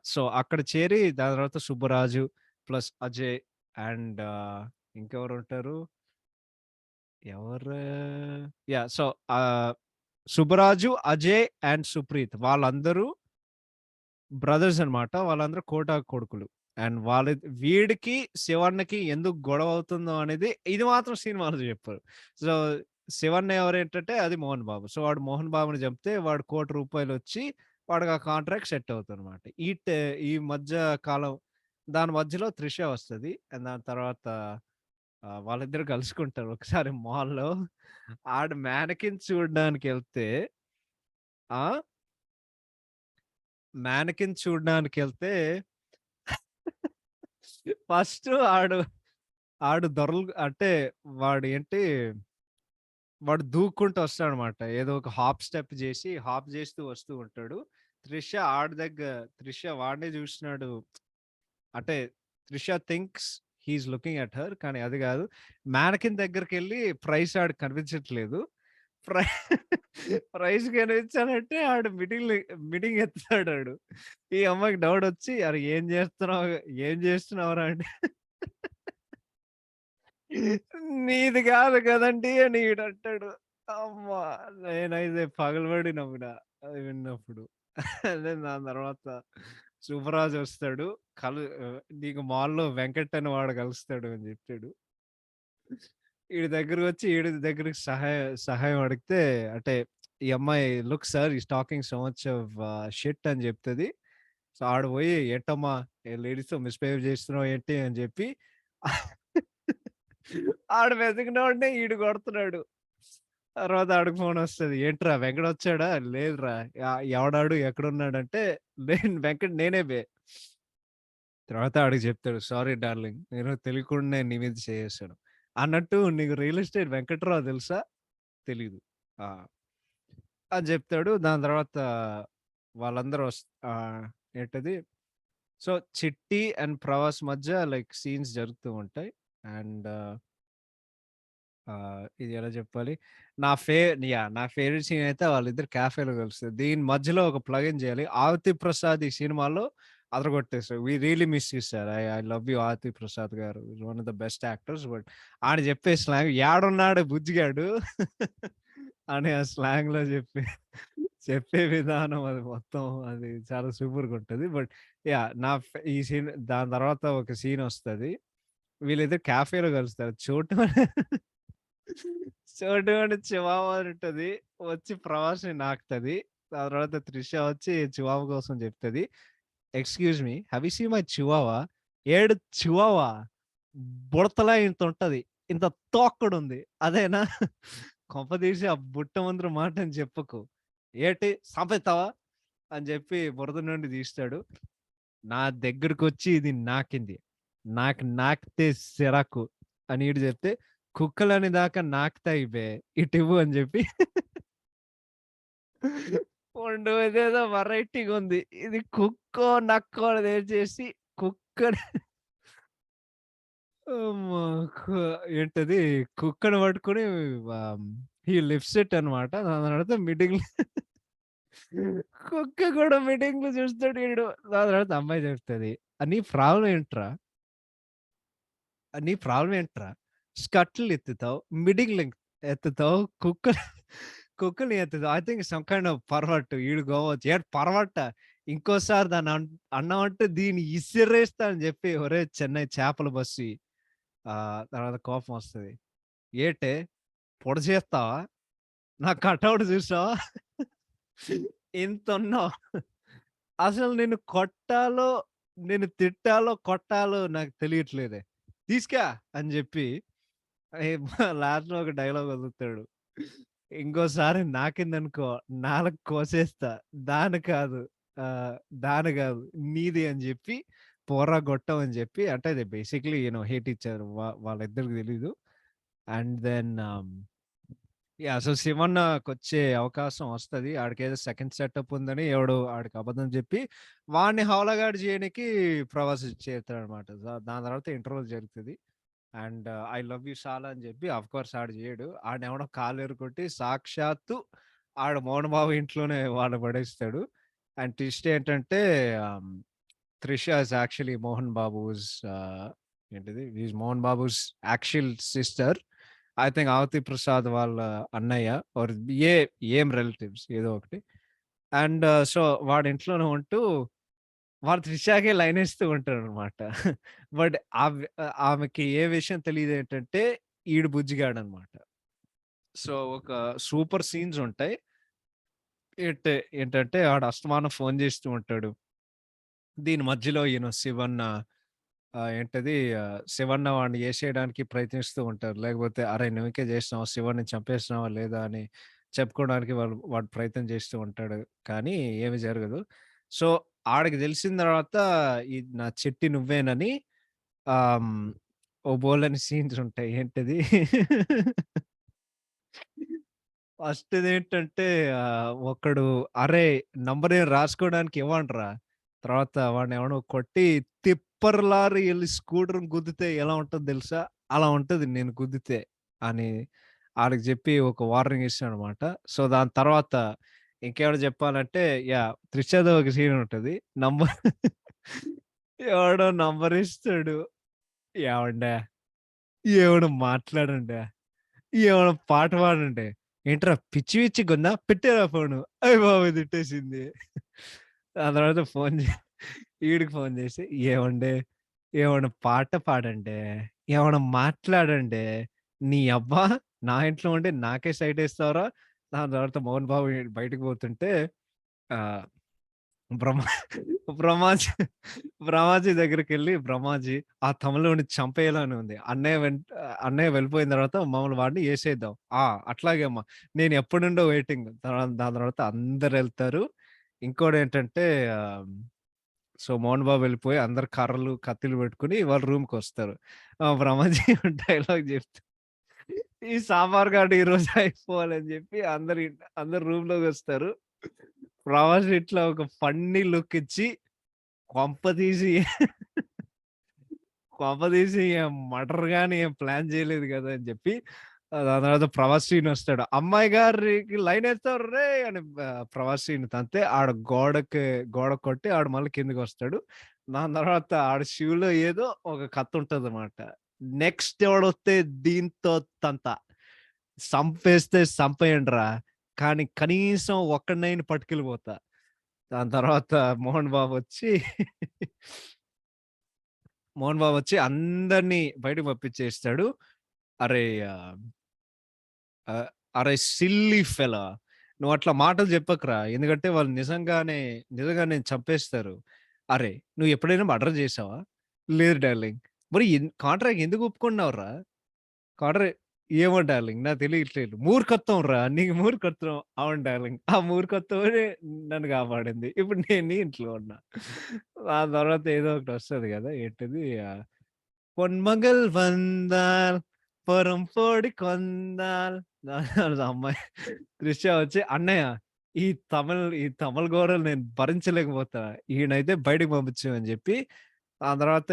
సో, అక్కడ చేరి దాని తర్వాత సుబ్బరాజు ప్లస్ అజయ్ అండ్ ఇంకెవరుంటారు? ఎవరు? సో, ఆహ్, సుబ్బరాజు, అజయ్ అండ్ సుప్రీత్ వాళ్ళందరూ బ్రదర్స్ అన్నమాట. వాళ్ళందరూ కోటా కొడుకులు. అండ్ వీడికి, శివన్నకి ఎందుకు గొడవ అవుతుందో అనేది ఇది మాత్రం సినిమాలో చెప్పరు. సో, శివన్న ఎవరేంటంటే అది మోహన్ బాబు. సో, వాడు మోహన్ బాబుని చంపితే వాడు రూ. 1,00,00,000 వాడికి ఆ కాంట్రాక్ట్ సెట్ అవుతదన్నమాట. ఈ మధ్య కాలం దాని మధ్యలో 'త్రిష' వస్తది. అండ్ దాని తర్వాత వాళ్ళిద్దరూ కలుసుకుంటారు ఒకసారి మాల్‌లో. ఆడు మ్యానకిన్ చూడడానికెళ్తే ఆ! మ్యానెకిన్ చూడ్డానికెళ్తే ఫస్ట్ ఆడు ఆడు దొర్లు అంటే వాడేంటి వాడు దూక్కుంటూ వస్తాడనమాట. ఏదో ఒక హాప్ స్టెప్ జేసి, హాప్ జేస్తూ వస్తూ ఉంటాడు. త్రిష ఆడి త్రిష వాడినే జూస్తున్నాడు. అంటే Trisha thinks he is looking at her. కానీ అది గాదు. మ్యానెకిన్ దగ్గరికెళ్ళి ప్రైస్ ఆడికి కనిపించట్లేదు. ప్రై ప్రైస్ కనిపించాలంటే ఆడు మీటింగ్ ఎత్తుతాడాడు. ఈ అమ్మాయికి డౌటొచ్చి "అరె! ఏం జేస్తున్నావురా" అంటే "నీది గాదు గదండీ" అని ఈడంటాడు. అమ్మా! నేనైతే పగలబడి నవ్వినా అది విన్నప్పుడు. అదే దాని తర్వాత సుబ్బరాజు వస్తాడు. "నీకు మాల్‌లో వెంకట్ అని వాడు కలుస్తాడు" అని జెప్పాడు. ఈడి దగ్గరకొచ్చి ఈడి దగ్గరికి సహాయం అడిగితే అంటే ఈ అమ్మాయి "look sir is talking so much of shit" అని జెప్తది. సో, ఆడు పోయి "ఏంటమ్మా లేడీస్‌తో మిస్‌బిహేవ్ చేస్తున్నావు ఏంటి" అని జెప్పి ఆడు వెతికినోడినే ఈడు కొడుతున్నాడు. తర్వాత ఆడికి ఫోనొస్తది. "ఏంట్రా వెంకటొచ్చాడా?" "లేదురా." ఎవడాడు ఎక్కడున్నాడంటే, "నేను వెంకట్ నేనే బే." తర్వాత ఆడికి చెప్తాడు. "Sorry darling. నేను తెలియకుండానే నీ మీద చేయేశాను." అన్నట్టు "నీకు రియల్ ఎస్టేట్ వెంకట్రావు తెలుసా?" తెలీదు. ఆ! అని చెప్తాడు. దాని తర్వాత వాళ్ళందరూ ఏంటది సో, చిట్టి అండ్ ప్రవాస్ మధ్య లైక్ సీన్స్ జరుగుతూ ఉంటాయి. అండ్ ఇది ఎలా చెప్పాలి? నా ఫేవరెట్ సీన్ అయితే వాళ్ళిద్దరు కాఫేలో కలుస్తారు. దీని మధ్యలో ఒక ప్లగ్ ఇన్ చేయాలి. 'ఆరతి ప్రసాద్' ఈ సినిమాలో అదరగొట్టేసాడు. We really miss you sir. I love you 'Arathi Prasad' garu. Is one of the best actors. But ఆయన చెప్పే స్లాంగ్ "యాడున్నాడు బుజ్జిగాడు" అని ఆ స్లాంగ్‌లో చెప్పే విధానం అది మొత్తం అది చాలా సూపర్‌గుంటది. బట్ ఈ సీన్ దాని తర్వాత ఒక సీనొస్తది. వీళ్ళిద్దరు కాఫేలో కలుస్తారు. చోటు అని చివావా అని ఉంటది. వచ్చి ప్రవాస్‌ని నాకుతది. దాని తర్వాత త్రిష వచ్చి చివావా కోసం చెప్తది. "Excuse me, have you seen my Chihuahua?" "ఏడు చివావా? బుడతలా ఇంతుంటది. ఇంత తోక్కడుంది. అదేనా?" కొంపదీసి ఆ బుట్ట మంత్రం మాటని చెప్పకు. "ఏటి సంపేత్తావా?" అని చెప్పి బురద నుండి తీస్తాడు. నా దగ్గరకొచ్చి ఇది నాకింది. నాకు నాకితే సిరాకు అని ఈడు చెప్తే, కుక్కలని దాకా నాకుతాయి బే! ఇటివ్వు అని చెప్పి ఉండు ఇదేదో వెరైటీగుంది. ఇది కుక్కో, నక్కో అని చేసి కుక్కని అమ్మా! కు ఏంటది కుక్కని పట్టుకొని ఆహ్, హి లిఫ్ట్స్ ఇట్ అనమాట. దాని తర్వాత మీటింగ్‌లో కుక్క కూడా మీటింగ్‌లో చూస్తాడు ఈడు. దాని తర్వాత అమ్మాయి చెప్తది. "నీ ప్రాబ్లమ్ ఏంట్రా?" నీ ప్రాబ్లమ్ ఏంట్రా? స్కర్ట్‌లు ఎత్తుతావు, మిడ్డింగ్‌లు ఎత్తుతావు, కుక్కని ఎత్తుతావు. I think some kind of pervert. ఈడు గోవచ్చు. ఏటి పర్వర్టా? ఇంకోసారి దాన్ని అన్నావంటే దీన్ని ఇసిరేస్తా అని చెప్పి, ఒరేయ్ చెన్నై చేపల బస్సు తర్వాత కోపం వస్తది. ఏటే పొడి చేస్తావా? నా కటౌట్ చూసావా? ఇంతున్నావు. అసలు నిన్ను తిట్టాలో, కొట్టాలో నాకు తెలియట్లేదే. తీసుకా అని జెప్పి లాస్ట్‌లో ఒక డైలాగ్ వదులుతాడు. ఇంకోసారి నాకిందనుకో నాలుక కోసేస్తా. దాన్ని కాదు ఆహ్, దాన్ని గాదు నీది అని జెప్పి పోరా గొట్టం అని జెప్పి అంటే అది బేసిక్‌లీ హేట్ ఇచ్చారు. వాళ్ళిద్దరికి తెలీదు. అండ్ దెన్ సో, శివన్నకొచ్చే అవకాశం వస్తది. ఆడికేదో సెకండ్ సెటప్ ఉందని ఎవడో ఆడికి అబద్ధం జెప్పి, వాడిని హౌలగాడు జేయనికి ప్రవాస్ చేరుతాడనమాట. దాని తర్వాత ఇంటర్వల్ జరుగుతది. అండ్ 'ఐ లవ్ యూ సాలా' అని జెప్పి ఆఫ్‌కోర్స్ ఆడు జేయడు. ఆడినెవడో కాళ్ళిరగొట్టి సాక్షాత్తు ఆడు మోహన్ బాబు ఇంట్లోనే వాడిని పడేస్తాడు. అండ్ ట్విస్ట్ ఏంటంటే ah, 'Trisha' is actually Mohan Babu's ఏంటిది? Is Mohan Babu's actual sister. I think 'Avathi Prasad' వాళ్ళ అన్నయ్య ఆర్ ఏ ఏం రిలేటివ్స్ ఏదో ఒకటి. అండ్ సో, వాడి ఇంట్లోనే ఉంటూ వాడు త్రిషాకే లైనేస్తూ ఉంటాడనమాట. బట్ ఆమెకి ఏ విషయం తెలీదేంటంటే ఈడు బుజ్జిగాడనమాట. సో, ఒక సూపర్ సీన్స్ ఉంటాయి. ఏంటంటే ఆడు అస్తమానం ఫోను జేస్తూ ఉంటాడు. దీని మధ్యలో శివన్న శివన్న వాడిని ఏసేయడానికి ప్రయత్నిస్తూ ఉంటారు. లేకపోతే "అరేయ్! నువ్వుకే జేసినావా? శివన్ని చంపేసినావా లేదా?" అని చెప్పుకోవడానికి వాడు ప్రయత్నం చేస్తూ ఉంటాడు. కానీ ఏమి జరగదు. సో, ఆడికి తెలిసిన తర్వాత నా చిట్టి నువ్వేనని ఆహ్, ఓ బోలెడన్ని సీన్స్ ఉంటాయి. ఏంటిది ఫస్ట్‌దేంటంటే ఒకడు "అరేయ్! నంబరేం రాసుకోవడానికి ఇవ్వండ్రా." తర్వాత వాడినెవడో కొట్టి తిప్పర్ లారీ ఎళ్లి స్కూటర్‌ని గుద్దితే ఎలా ఉంటదో తెలుసా? అలా ఉంటది నేను గుద్దితే అని ఆడికి జెప్పి ఒక వార్నింగ్ ఇస్తాడనమాట. సో, దాని తర్వాత ఇంకేమైనా జెప్పాలంటే యాహ్! 'త్రిషది' ఒక సీన్ ఉంటది. నంబర్ ఎవడో నంబర్ ఇస్తాడు. "ఏవండే! ఏమైనా మాట్లాడండే." ఏమన్నా పాట పాడండి. ఏంట్రా పిచ్చి పిచ్చిగుందా? పెట్టేరా ఫోను. అయ్య బాబోయ్! తిట్టేసింది. ఆ తర్వాత ఈడికి ఫోను చేసి, "ఏవండే ఏమన్నా పాట పాడండే, ఏమన్నా మాట్లాడండే. నీ అబ్బా! నా ఇంట్లో ఉండి నాకే సైటేస్తావురా?" దాని తర్వాత మోహన్ బాబు బయటకి పోతుంటే ఆహ్ బ్రహ్మ బ్రహ్మాజీ బ్రహ్మాజీ దగ్గరికెళ్ళి, "బ్రహ్మాజీ ఆ తమిళోడిని చంపేయాలని ఉంది. అన్నయ్య వెళ్ళిపోయిన తర్వాత మమ్మల్ని వాడిని ఏసేద్దాం." "ఆ! అట్లాగే అమ్మ. నేను ఎప్పటినుండో వెయిటింగ్." దాని తర్వాత అందరెళ్తారు. ఇంకోడేంటంటే ఆహ్, సో, మోహన్ బాబు వెళ్ళిపోయి అందరు కర్రలు, కత్తిలు పెట్టుకొని వాళ్ళ రూమ్‌కొస్తారు. బ్రహ్మాజీ డైలాగ్ చెప్తూ, "ఈ సాంబార్ గాడు ఈరోజు అయిపోవాలని" చెప్పి అందరు రూమ్‌లోకొస్తారు. ప్రవాజ్ ఇట్లా ఒక ఫన్నీ లుక్ ఇచ్చి కొంపదీసి కొంపదీసి ఏం మర్డర్ గాని ఏం ప్లాన్ చేయలేదు గదా! అని జెప్పి దాని తర్వాత ప్రభాస్ శ్రీనొస్తాడు. "అమ్మాయి గారికి లైనేస్తారు రేయ్!" అని ప్రభాస్ శ్రీని తంతే ఆడ గోడ కొట్టి ఆడు మళ్ళీ కిందకొస్తాడు. దాని తర్వాత ఆడి షూలో ఏదో ఒక కత్తుంటదనమాట. నెక్స్ట్ ఎవడొస్తే దీంతో తంతా. సంపేస్తే సంపేయండిరా! కానీ కనీసం ఒక్కడినైనా పట్టుకెళ్ళిపోతా. దాని తర్వాత మోహన్ బాబొచ్చి మోహన్ బాబొచ్చి అందరిని బయటకి పంపించేస్తాడు. "అరేయ్! ఆహ్, అరేయ్ సిల్లీ ఫెలా! నువ్వట్లా మాటలు చెప్పకురా! ఎందుకంటే వాళ్ళు నిజంగానే చంపేస్తారు. అరేయ్! నువ్వు ఎప్పుడైనా మర్డర్ చేశావా? లేదు డార్లింగ్. మరి కాంట్రాక్ట్ ఎందుకు ఒప్పుకున్నావురా? కాంట్రా ఏమో డార్లింగ్ నాకు తెలియట్లేదు. మూర్ఖత్వం రా! నీకు మూర్ఖత్వం. అవును డార్లింగ్. ఆ మూర్ఖత్వమే నన్ను కాపాడింది. ఇప్పుడు నేను నీ ఇంట్లో ఉన్నా." ఆ తర్వాత ఏదో ఒకటొస్తది గదా! ఏంటిది "పొన్మగల్ వందాల్ పొరంపోడి కొందాల్" ఆ అమ్మాయి త్రిష వచ్చి, "అన్నయ్య ఈ తమిళ్ గోరలు నేను భరించలేకపోతున్నా. ఈయనైతే బయటకి పంపించు" అని జెప్పి, ఆ తర్వాత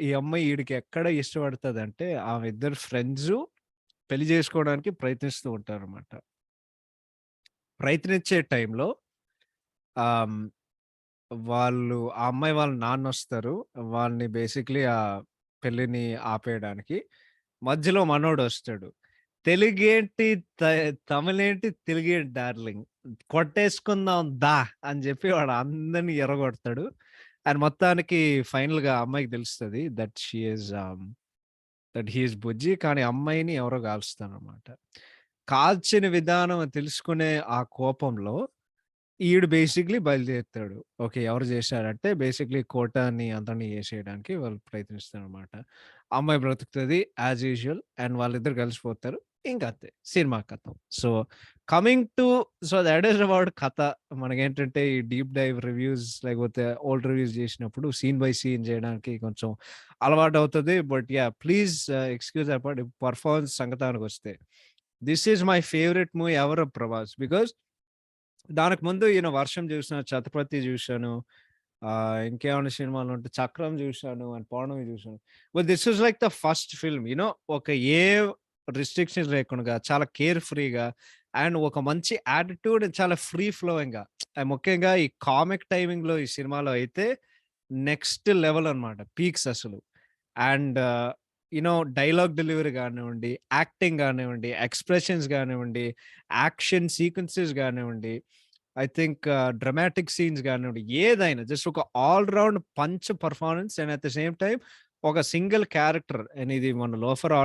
ఈ అమ్మాయి ఈడికి ఎక్కడ ఇష్టపడతదంటే, ఆమె ఇద్దరు ఫ్రెండ్సు పెళ్లి జేసుకోవడానికి ప్రయత్నిస్తూ ఉంటారనమాట. ప్రయత్నించే టైంలో ఆహ్, హ్మ్, ఆ అమ్మాయి వాళ్ళ నాన్నొస్తారు. వాళ్ళని బేసిక్‌లీ పెళ్ళిని ఆపేయడానికి. మధ్యలో మనోడొస్తాడు. తెలుగేంటి, త తమిళేంటి, తెలుగేంటి డార్లింగ్ కొట్టేసుకుందాం దా! అని జెప్పి వాడు అందరిని ఎర్రగొడతాడు. అండ్ మొత్తానికి ఫైనల్‌గా ఆ అమ్మాయికి తెలుస్తది దట్ హి ఈస్ బుజ్జి. కానీ అమ్మాయిని ఎవరో కాలుస్తారనమాట. కాల్చిన విధానం తెలుసుకునే ఆ కోపంలో ఈడు బేసిక్‌లీ బయలుదేరుతాడు. ఓకే. ఎవరు జేశారంటే బేసిక్‌లీ కోటాని అందరిని ఏసేయడానికి వాళ్ళు ప్రయత్నిస్తారనమాట. అమ్మాయి బ్రతుకుతది యాస్ యూజువల్ అండ్ వాళ్ళిద్దరు కలిసిపోతారు. ఇంకంతే సినిమా కథం. So, coming to that is about కథ. మనకేంటంటే ఈ డీప్ డైవ్ రివ్యూస్ లేకపోతే ఓల్డ్ రివ్యూస్ జేసినప్పుడు సీన్ బై సీన్ జేయడానికి కొంచెం అలవాటవుతది. But yeah! Please excuse about performance సంగతానికొస్తే. This is my favourite movie ever of 'Prabhas' because దానికి ముందు ఈయన 'వర్షం' జూసాను, 'ఛత్రపతి' జూసాను. ఇంకేమన్నా సినిమాలుంటే 'చక్రం' జూసాను అండ్ 'పౌర్ణమి' జూసాను. But this is like the first film ఒక ఏ రిస్ట్రిక్షన్స్ లేకుండగా చాలా కేర్ ఫ్రీగా అండ్ ఒక మంచి యాటిట్యూడ్ చాలా ఫ్రీ ఫ్లోయింగ్‌గా ముఖ్యంగా ఈ కామిక్ టైమింగ్‌లో ఈ సినిమాలో అయితే నెక్స్ట్ లెవెల్ అన్నమాట. పీక్స్ అసలు. అండ్ డైలాగ్ డెలివరీ గానివ్వండి, యాక్టింగ్ గానివ్వండి, ఎక్స్‌ప్రెషన్స్ గానివ్వండి, యాక్షన్ సీక్వెన్సెస్ గానివ్వండి, ఐ థింక్ డ్రమాటిక్ సీన్స్ గానివ్వండి, ఏదైనా జస్ట్ ఒక all round punch performance and at the same time ఒక సింగిల్ క్యారెక్టర్ అండ్ ఇది మొన్న 'లోఫర్'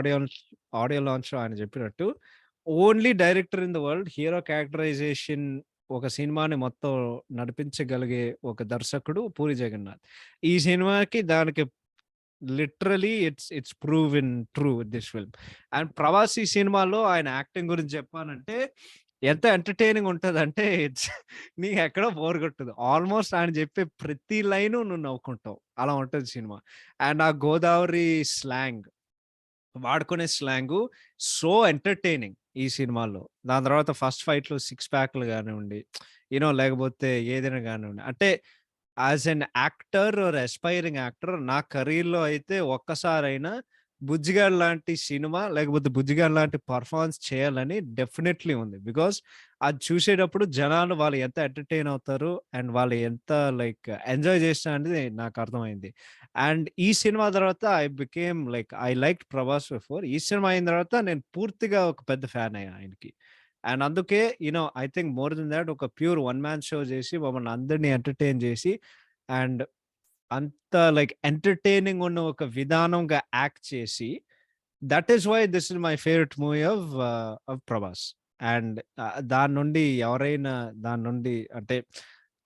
ఆడియో లాంచ్‌లో ఆయన చెప్పినట్టు only director in the world hero characterisation ఒక సినిమాని మొత్తం నడిపించగలిగే ఒక దర్శకుడు 'పూరి జగన్నాథ్.' ఈ సినిమాకి దానికి literally it's proven true with this film. And 'Pravasi' సినిమాలో ఆయన యాక్టింగ్ గురించి చెప్పాలంటే ఎంత ఎంటర్‌టైనింగ్ ఉంటదంటే ఇట్స్ నీకెక్కడో బోర్ కొట్టదు. ఆల్‌మోస్ట్ ఆయన చెప్పే ప్రతి లైను నువ్వు నవ్వుకుంటావు. అలా ఉంటది సినిమా. అండ్ ఆ గోదావరి స్లాంగ్ వాడుకునే స్లాంగు సో ఎంటర్‌టైనింగ్ ఈ సినిమాలో. దాని తర్వాత ఫస్ట్ ఫైట్‌లో సిక్స్ ప్యాక్‌లు గానివ్వండి, లేకపోతే ఏదైనా గానివ్వండి. అంటే as an actor or aspiring actor నా కెరీర్‌లో అయితే ఒక్కసారైనా 'బుజ్జిగాడు' లాంటి సినిమా లేకపోతే 'బుజ్జిగాడు' లాంటి పెర్ఫార్మన్స్ చేయాలని డెఫినైట్‌లీ ఉంది. బికాజ్ అది చూసేటప్పుడు జనాలు వాళ్ళు ఎంత ఎంటర్‌టైన్ అవుతారు అండ్ వాళ్ళు ఎంత ఎంజాయ్ చేస్తారనేది నాకు అర్థమైంది. అండ్ ఈ సినిమా తర్వాత ఐ లైక్డ్ 'ప్రభాస్' బిఫోర్. ఈ సినిమా అయిన తర్వాత నేను పూర్తిగా ఒక పెద్ద ఫ్యాన్ అయ్యా ఆయనకి. అండ్ అందుకే I think more than thought ఒక ప్యూర్ వన్ మ్యాన్ షో చేసి మమ్మల్ని అందరిని ఎంటర్‌టైన్ చేసి అండ్ అంత ఎంటర్‌టైనింగ్ ఉన్న ఒక విధానంగా యాక్ట్ చేసి that is why this is my favourite movie of 'Prabhas.' And దాని నుండి ఎవరైనా దాని నుండి అంటే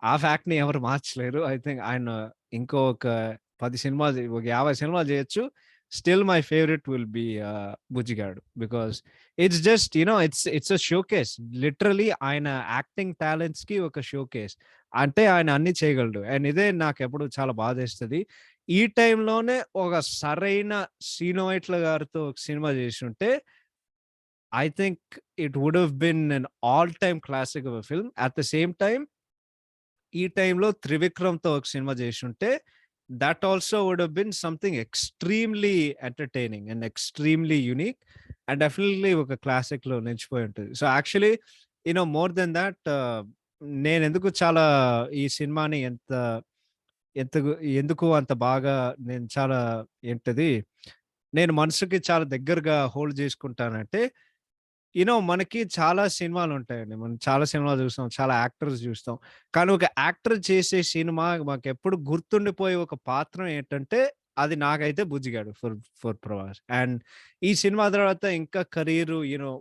ఆ ఫ్యాక్ట్‌ని ఎవరు మార్చలేరు. ఐ థింక్ ఆయన ఇంకో ఒక 10 సినిమాలు ఒక 50 సినిమాలు చేయొచ్చు. Still my favourite will be 'Bujjigadu.' Because it's just it's a showcase. Literally ఆయన యాక్టింగ్ టాలెంట్స్‌కి ఒక షోకేస్. అంటే ఆయన అన్నీ చేయగలడు. అండ్ ఇదే నాకెప్పుడు చాలా బాధేస్తది. ఈ టైంలోనే ఒక సరైన 'శ్రీను వైట్ల' గారితో ఒక సినిమా చేసుంటే I think it would have been an all time classic of a film. At the same time ఈ టైంలో 'త్రివిక్రమ్‌తో' ఒక సినిమా చేసుంటే that also would have been something extremely entertaining and extremely unique and definitely ఒక క్లాసిక్‌లో నిలిచిపోయి ఉంటది. So, actually more than that నేనెందుకు చాలా ఈ సినిమాని ఎంతగు ఎందుకు అంత బాగా నేను చాలా ఏంటది నేను మనసుకి చాలా దగ్గరగా హోల్డ్ చేసుకుంటానంటే, మనకి చాలా సినిమాలుంటాయండి. మనం చాలా సినిమాలు చూస్తాం. చాలా యాక్టర్స్ చూస్తాం. కానీ ఒక యాక్టర్ చేసే సినిమా మాకెప్పుడు గుర్తుండిపోయే ఒక పాత్ర ఏంటంటే, అది నాకైతే 'బుజ్జిగాడు' ఫర్ ప్రభాస్. అండ్ ఈ సినిమా తర్వాత ఇంకా కెరీర్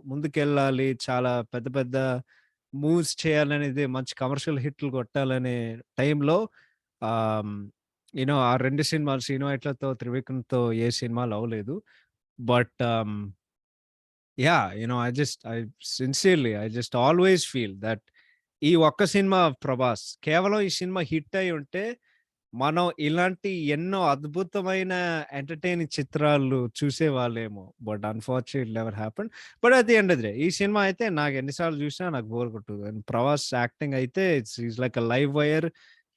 ముందుకెళ్ళాలి. చాలా పెద్ద పెద్ద మూవ్స్ చేయాలనేది మంచి కమర్షియల్ హిట్లు కొట్టాలనే టైంలో ఆహ్, ఆ 2 సినిమాలు 'శ్రీను వైట్లతో', 'త్రివిక్రమ్‌తో' ఏ సినిమాలు అవ్వలేదు. But I just always feel that ఈ ఒక్క సినిమా 'ప్రభాస్' కేవలం ఈ సినిమా హిట్ అయ్యి ఉంటే, మనం ఇలాంటి ఎన్నో అద్భుతమైన ఎంటర్‌టైనింగ్ చిత్రాలు చూసేవాళ్ళేమో. But unfortunately never happened. But at the end of the day ఈ సినిమా అయితే నాకు ఎన్ని సార్లు చూసినా నాకు బోర్ కొట్టదు. అండ్ 'ప్రభాస్' యాక్టింగ్ అయితే is like a live wire.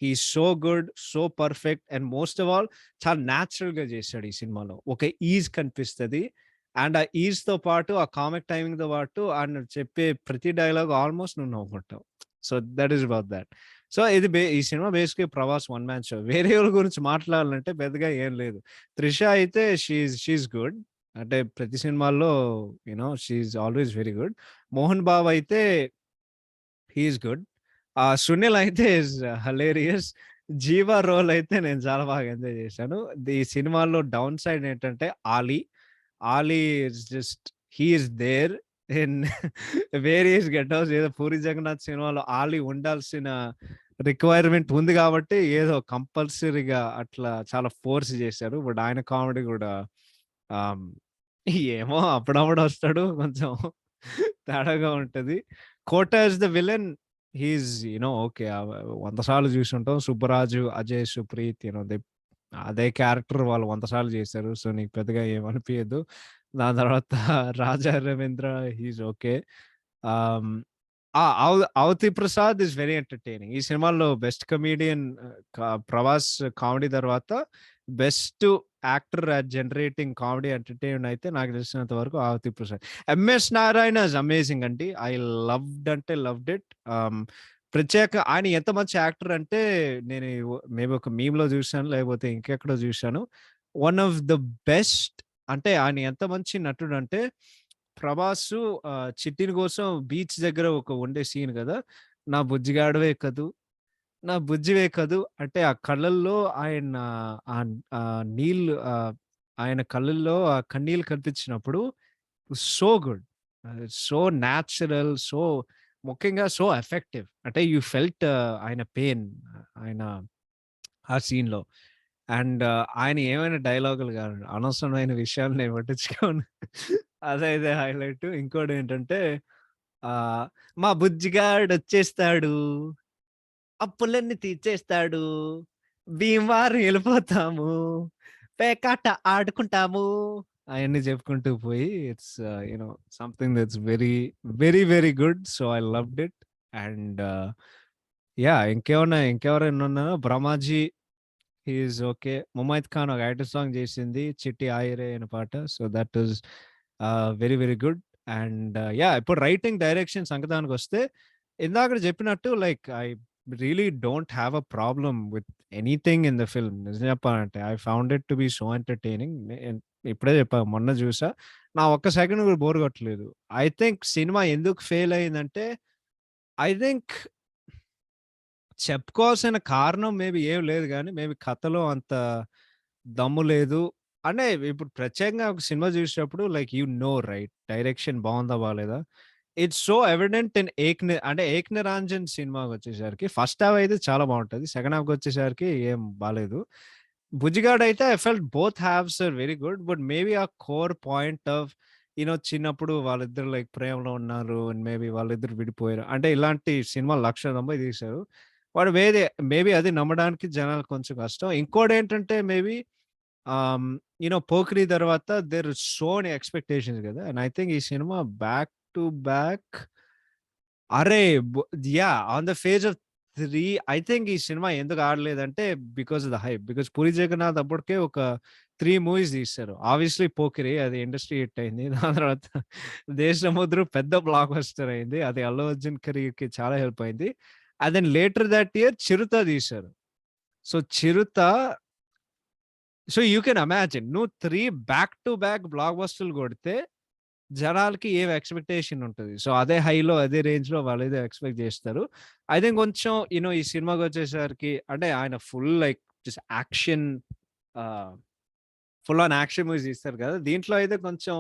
He is so good, so perfect and most of all చాలా నేచురల్‌గా చేశాడు ఈ సినిమాలో. ఒక ఈజ్ కనిపిస్తది. అండ్ ఆ ఈజ్‌తో పాటు, ఆ కామిక్ టైమింగ్‌తో పాటు ఆయన చెప్పే ప్రతి డైలాగ్ ఆల్‌మోస్ట్ నువ్వు నవ్వుకుంటావు. So, that is about that. So, ఈ సినిమా బేసిక్‌గా 'ప్రభాస్' వన్ మ్యాన్ షో. వేరేయోళ్ళ గురించి మాట్లాడాలంటే పెద్దగా ఏం లేదు. 'త్రిష' అయితే షీ ఈస్ గుడ్. అంటే ప్రతి సినిమాల్లో she is always very good. 'Mohan Babu' అయితే హి ఈస్ గుడ్. 'సునీల్' అయితే ఈస్ హిలేరియస్. 'జీవా' రోల్ అయితే నేను చాలా బాగా ఎంజాయ్ చేశాను. ఈ సినిమాలో డౌన్ సైడ్ ఏంటంటే 'Ali.' 'Ali' is just he is there in various getups. ఏదో 'పూరి జగన్నాథ్' సినిమాలో 'ఆలీ' ఉండాల్సిన రిక్వైర్మెంట్ ఉంది కాబట్టి ఏదో కంపల్సరీగా అట్లా చాలా ఫోర్స్ చేశారు. బట్ ఆయన కామెడీ కూడా ఆహ్, ఏమో అప్పుడప్పుడు వస్తాడు. కొంచెం తేడాగా ఉంటది. 'Kota as the villain' he is okay. 100 సార్లు చూసుంటాం. 'సుబ్బరాజు', 'అజయ్ సుప్రీత్' అదే క్యారెక్టర్ వాళ్ళు 100 సార్లు చేశారు. సో, నీకు పెద్దగా ఏమనిపియదు. దాని తర్వాత 'Raja Ravindra' he is okay. Ah, ఆ! 'Avathi Prasad' is very entertaining. ఈ సినిమాలో బెస్ట్ కమెడియన్ 'ప్రభాస్' కామెడీ తర్వాత best actor at generating comedy entertainment అయితే నాకు తెలిసినంత వరకు 'అవతి ప్రసాద్.' 'ఎంఎస్ నారాయణ' ఈస్ అమేజింగ్ అండి. ఐ లవ్డ్ అంటే లవ్డ్ ఇట్. ఆయన ఎంత మంచి యాక్టర్ అంటే నేను మేబీ ఒక మీమ్‌లో చూసాను. లేకపోతే ఇంకెక్కడో చూసాను. వన్ ఆఫ్ ద బెస్ట్ అంటే ఆయన ఎంత మంచి నటుడంటే 'ప్రభాసు' 'చిట్టిని' కోసం బీచ్ దగ్గర ఉండే సీన్ కదా! నా బుజ్జిగాడివే కదూ, నా బుజ్జివే కదూ అంటే ఆ కళ్ళల్లో ఆయన నీళ్ళు ఆయన కళ్ళల్లో ఆ కన్నీళ్ళు కనిపించినప్పుడు సో గుడ్. So natural. ముఖ్యంగా సో ఎఫెక్టివ్. అంటే యూ ఫెల్ట్ ఆయన పెయిన్ ఆయన ఆ సీన్‌లో. అండ్ ఆయన ఏమైనా డైలాగులు గాని, అనవసరమైన విషయాలు నేను పట్టించుకోను. అదైతే హైలైట్. ఇంకోటేంటంటే ఆహ్, మా బుజ్జిగాడొచ్చేస్తాడు, అప్పులన్నీ తీర్చేస్తాడు, భీమవరం ఎళ్ళిపోతాము, పేకాట ఆడుకుంటాము. అయన్నీ చెప్పుకుంటూ పోయి it's something that's very, very, very good. So, I loved it. And yeah! ఇంకెవరైనా ఉన్నారా? 'బ్రహ్మాజీ' హి ఈస్ ఓకే. 'ముమైత్ ఖాన్' ఒక ఐటెమ్ సాంగ్ చేసింది 'చిట్టి ఆయిరే' అనే పాట. So, that is very, very good. And yeah! ఇప్పుడు రైటింగ్, డైరెక్షన్ సంగతానికొస్తే ఇందాకడ చెప్పినట్టు like I really don't have a problem with anything in the film. నిజం చెప్పాలంటే I found it to be so entertaining. ఇప్పుడే చెప్పా, మొన్న చూసా. నా ఒక్క సెకండ్ కూడా బోర్ కొట్టలేదు. ఐ థింక్ సినిమా ఎందుకు ఫెయిల్ అయిందంటే ఐ థింక్ చెప్పుకోవాల్సిన కారణం మేబీ ఏం లేదు గానీ, మేబీ కథలో అంత దమ్ము లేదు. అంటే ఇప్పుడు ప్రత్యేకంగా ఒక సినిమా చూసేటప్పుడు లైక్ రైట్? డైరెక్షన్ బావుందా? బాలేదా? It's so evident in 'Ek Niranjan' సినిమాకొచ్చేసరికి ఫస్ట్ హాఫ్ అయితే చాలా బావుంటది. సెకండ్ హాఫ్‌కొచ్చేసరికి ఏం బాలేదు. 'బుజ్జిగాడ్' అయితే I felt both halves are very good. But maybe ఆ కోర్ పాయింట్ ఆఫ్ చిన్నప్పుడు వాళ్ళిద్దరు లైక్ ప్రేమలో ఉన్నారు. అండ్ మేబీ వాళ్ళిద్దరు విడిపోయారు. అంటే ఇలాంటి సినిమాలు 'లక్ష90' తీశారు. వాడు మేబీ అది నమ్మడానికి జనాలకు కొంచెం కష్టం. ఇంకోటేంటంటే మేబీ ఆహ్, 'పోకిరి' తర్వాత there are so many expectations గదా! అండ్ ఐ థింక్ ఈ సినిమా బ్యాక్ టు బ్యాక్ అరే! బొ yeah! On the phase of 3 I think ఈ సినిమా ఎందుకు ఆడలేదంటే because of the hype. Because 'Puri Jagannadh' అప్పటికే ఒక 3 మూవీస్ తీశారు. ఆబ్వియస్లీ 'పోకిరి' అది ఇండస్ట్రీ హిట్ అయింది. దాని తర్వాత 'దేశముద్రు' పెద్ద బ్లాక్ బస్టర్ అయింది. అది అల్లు అర్జున్ కెరీర్‌కి చాలా హెల్ప్ అయింది. And then later that year 'Chirutha' తీశారు. So 'Chirutha' so you can imagine నువ్వు 3 బ్యాక్ టు బ్యాక్ బ్లాక్ బస్టర్‌లు కొడితే జనాలకి ఏం ఎక్స్‌పెక్టేషన్ ఉంటది. సో, అదే హైలో, అదే రేంజ్‌లో వాళ్ళేదో ఎక్స్‌పెక్ట్ జేస్తారు. ఐ థింక్ కొంచెం ఈ సినిమాకొచ్చేసరికి అంటే ఆయన full like just action ah, full on action movies తీస్తారు కదా! దీంట్లో అయితే కొంచెం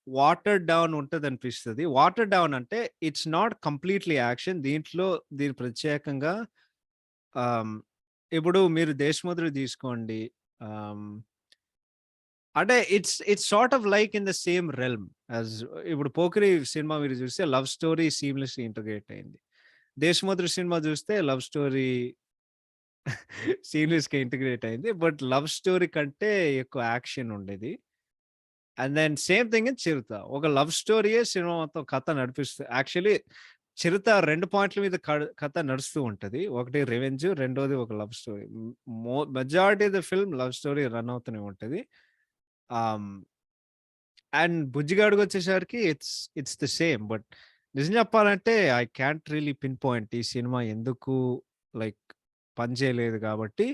వాటర్డ్ డౌన్ ఉంటదనిపిస్తది. వాటర్డ్ డౌన్ అంటే ఇట్స్ నాట్ కంప్లీట్‌లీ యాక్షన్. దీని ప్రత్యేకంగా ఆహ్, ఇప్పుడు మీరు 'దేశముద్ర' తీసుకోండి. ఆహ్ అంటే it's sort of like in the same realm as ఇప్పుడు 'పోకిరి' సినిమా మీరు చూస్తే లవ్ స్టోరీ సీమ్‌లెస్‌లీ ఇంటిగ్రేట్ అయింది. 'దేశముద్ర' సినిమా చూస్తే లవ్ స్టోరీ సీమ్‌లెస్‌గా ఇంటిగ్రేట్ అయింది. బట్ లవ్ స్టోరీ కంటే ఎక్కువ యాక్షన్ ఉండేది. And then same thing in 'Chirutha'. ఒక లవ్ స్టోరీయే సినిమా మొత్తం కథ నడిపిస్తది. యాక్చువల్లీ 'చిరుత' 2 పాయింట్ల మీద కథ నడుస్తూ ఉంటది. ఒకటి రివెంజ్, రెండోది ఒక love story. Majority of the film love story run అవుతూనే ఉంటది. ఆహ్ అండ్ 'బుజ్జిగాడు'కొచ్చేసరికి ఇట్స్ ది సేమ్. బట్ నిజం చెప్పాలంటే I can't really pin point ఈ సినిమా ఎందుకు లైక్ పని చేయలేదు కాబట్టి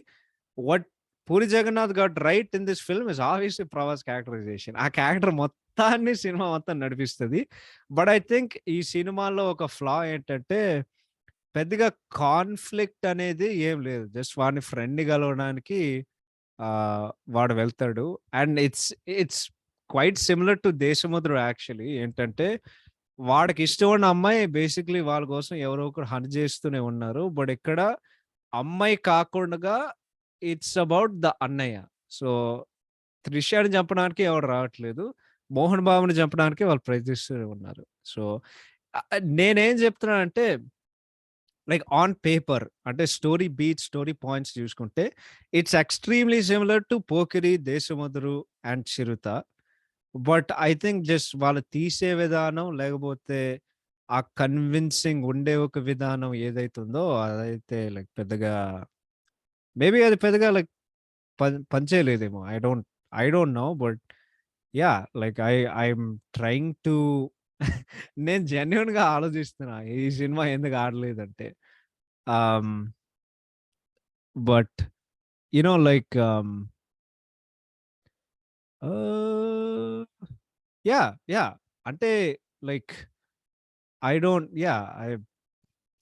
what 'Puri Jagannadh' got right in this film is obviously 'Prabhas' characterization. ఆ క్యారెక్టర్ మొత్తాన్ని సినిమా మొత్తం నడిపిస్తది. బట్ ఐ థింక్ ఈ సినిమాలో ఒక ఫ్లా ఏంటంటే పెద్దగా కాన్‌ఫ్లిక్ట్ అనేది ఏం లేదు. జస్ట్ వాడిని ఫ్రెండ్‌ని కలవడానికి ఆహ్, వాడు వెళ్తాడు. And it's quite similar to 'దేశముద్ర' actually. ఏంటంటే, వాడికి ఇష్టమున్న అమ్మాయి బేసిక్‌లీ వాళ్ళ కోసం ఎవరో ఒకరు హంట్ చేస్తూనే ఉన్నారు. బట్ ఇక్కడ అమ్మాయి కాకుండగా ఇట్స్ అబౌట్ ద అన్నయ్య. సో, 'త్రిషని' చంపడానికి ఎవడు రావట్లేదు. 'మోహన్ బాబుని' చంపడానికి వాళ్ళు ప్రయత్నిస్తూనే ఉన్నారు. సో, నేనేం చెప్తున్నానంటే లైక్ ఆన్ పేపర్ అంటే స్టోరీ పాయింట్స్ చూసుకుంటే it's extremely similar to 'Pokiri', 'Desamuduru' and 'Chirutha'. But I think just వాళ్ళు తీసే విధానం లేకపోతే ఆ కన్విన్సింగ్ ఉండే ఒక విధానం ఏదైతే ఉందో అదైతే లైక్ పెద్దగా మేబీ అది పెద్దగా లైక్ పని చేయలేదేమో. I don't know. But yeah! Like I'm trying to నేను జెన్యూన్‌గా ఆలోచిస్తున్నా. ఈ సినిమా ఎందుకు ఆడలేదంటే. Ah but like ah, yeah! అంటే like I don't yeah!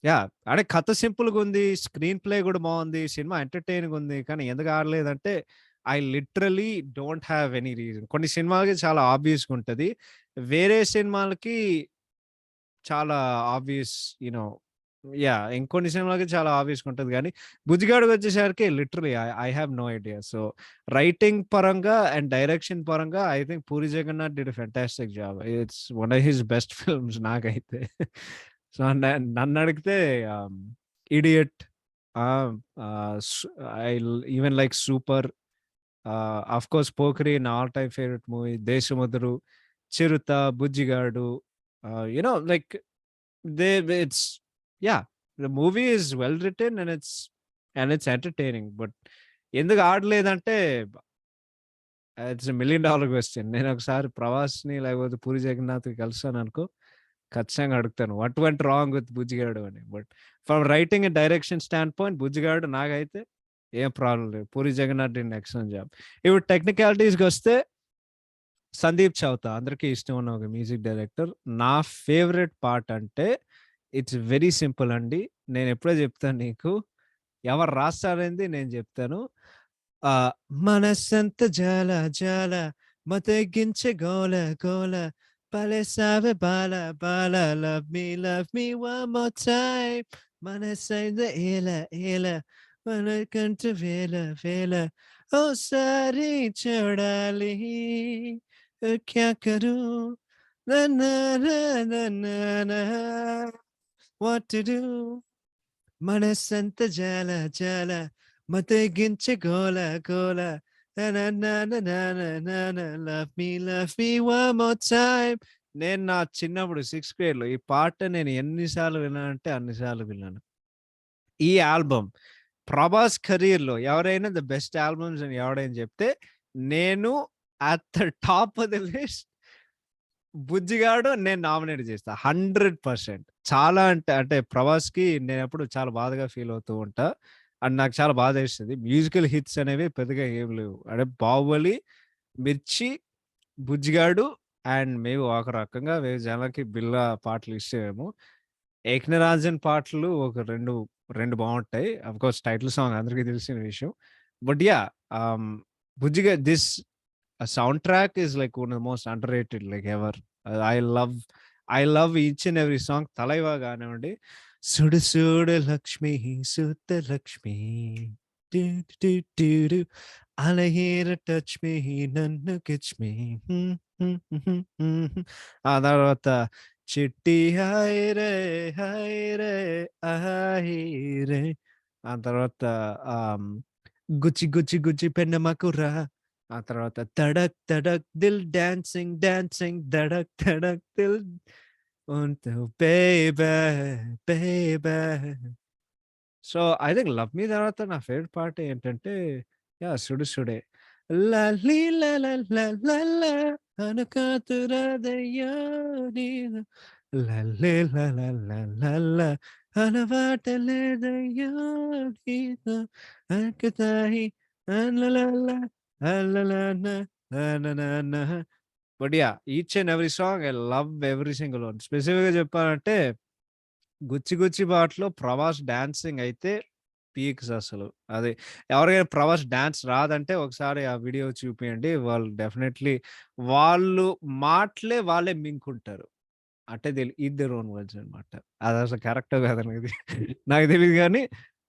Yeah! అంటే కథ సింపుల్‌గుంది. స్క్రీన్ ప్లే గూడా బావుంది. సినిమా ఎంటర్‌టైనింగుంది. కానీ ఎందుకు ఆడలేదంటే I literally don't have any reason. కొన్ని సినిమాలకి చాలా ఆబ్వియస్‌గుంటది. వేరే సినిమాలకి చాలా ఆబ్వియస్ యూ నో యాహ్! ఇంకొన్ని సినిమాలకి చాలా ఆబ్వియస్‌గా ఉంటది గానీ, 'బుజ్జిగాడు'కొచ్చేసరికి literally I have no idea. So, writing పరంగా అండ్ డైరెక్షన్ పరంగా I think 'Puri Jagannadh did a fantastic job. It's one of his best films నాకైతే. సో, నన్నడిగితే 'ఇడియట్' ఆహ్, ఆహ్, సు I even like 'Super', of course 'Pokiri' నా all time favourite movie. 'Desamuduru', 'Chirutha', 'Bujjigadu', like they it's yeah, the movie is well written and it's entertaining. But ఎందుకు ఆడలేదంటే it's a million dollar question. నేను ఒకసారి ప్రభాస్‌ని లేకపోతే పూరి జగన్నాథ్‌ని కలిసాననుకో, ఖచ్చితంగా అడుగుతాను. What went wrong with Bujjigadu అని. But from writing and direction stand point Bujjigadu నాకైతే ఏం ప్రాబ్లమ్ లేదు. Puri Jagannadh did an excellent job. ఇప్పుడు టెక్నికాలిటీస్‌కొస్తే సందీప్ చౌతా అందరికీ ఇష్టం ఉన్న ఒక మ్యూజిక్ డైరెక్టర్. నా ఫేవరెట్ పాట అంటే ఇట్స్ వెరీ సింపుల్ అండి. నేనెప్పుడో చెప్తాను నీకు. ఎవరు రాస్తారనేది నేను చెప్తాను. ఆహ్, మనసంత జాల జాల మతెగించే గోల గోల పలేసావే బాల బాల love me one more time మనసైంద ఏల ఏల మనకంట వేల వేల ఓసారి చూడాలి క్యా కరూ నా నా నా నా నా వాట్ టు డు మనసంత జాల జాల మతెగించే గోల గోల తననననననన love me one more time. నేను నా చిన్నప్పుడు సిక్స్త్ గ్రేడ్‌లో ఈ పాట నేను ఎన్ని సార్లు విన్నానంటే అన్ని సార్లు విన్నాను. ఈ ఆల్బమ్ ప్రభాస్ కెరియర్‌లో ఎవరైనా ద బెస్ట్ ఆల్బమ్స్ అని ఎవడైనా చెప్తే నేను at the top of the list 'Bujjigadu' నేను నామినేట్ చేస్తా 100%. చాలా అంటే ప్రభాస్‌కి నేనెప్పుడు చాలా బాధగా ఫీల్ అవుతూ ఉంటా. అండ్ నాకు చాలా బాధేస్తది. మ్యూజికల్ హిట్స్ అనేవి పెద్దగా ఏమి లేవు. అంటే 'బాహుబలి', 'మిర్చి', 'బుజ్జిగాడు' అండ్ మేబీ ఒక రకంగా వేరే జనాలకి 'బిల్లా' పాటలు ఇష్టమేమో. 'ఏక్నరాజన్' పాటలు ఒక 2 బావుంటాయి. అఫ్‌కోర్స్ టైటిల్ సాంగ్ అందరికీ తెలిసిన విషయం. But yeah! Ah, 'Bujjiga' sound track is like one of the most underrated like ever. I love I love each and every song. 'Thalaiva' గానివ్వండి, 'సుడు సుడు లక్ష్మి సుత్త లక్ష్మి టు టు టు టు అలయేర టచ్ మీ నన్ను కిచ్ మీ హ్మ్ హ్మ్ హ్మ్ హ్మ్' ఆ తర్వాత 'చిట్టి హాయ్ రే హాయ్ రే హాయ్ రే' ఆ తర్వాత ఆహ్, 'గుచ్చి గుచ్చి గుచ్చి పెన్నెమకురా' ఆ తర్వాత 'తడక్ తడక్ దిల్ డాన్సింగ్ డాన్సింగ్ ధడక్ ధడక్ దిల్ ఉంటూ baby baby'. So, I think 'love మీ' తర్వాత నా ఫేవరెట్ పాట ఏంటంటే యాహ్! 'సుడు సుడే' లాలి లాలా లాలా అనకాతురాదయ్యా నీదు లల్లే లాలా లాలా అలవాటే లేదయ్యా నీదు అకతాయి అలలాలా అలలాన నననన. But yeah! Each and every song I love every single one. స్పెసిఫిక్‌గా చెప్పాలంటే 'గుచ్చి గుచ్చి' పాటలో ప్రభాస్ డాన్సింగ్ అయితే పీక్స్ అసలు. అది ఎవరికైనా ప్రభాస్ డాన్స్ రాదంటే ఒకసారి ఆ వీడియో చూపియండి. వాళ్ళు డెఫినైట్‌లీ వాళ్ళు మాటలే వాళ్ళే మింగుకుంటారు. అంటే ఈచ్ దేర్ ఓన్ వర్డ్స్ అన్నమాట. అదసలు కరెక్టో కాదో నాకు తెలీదు గానీ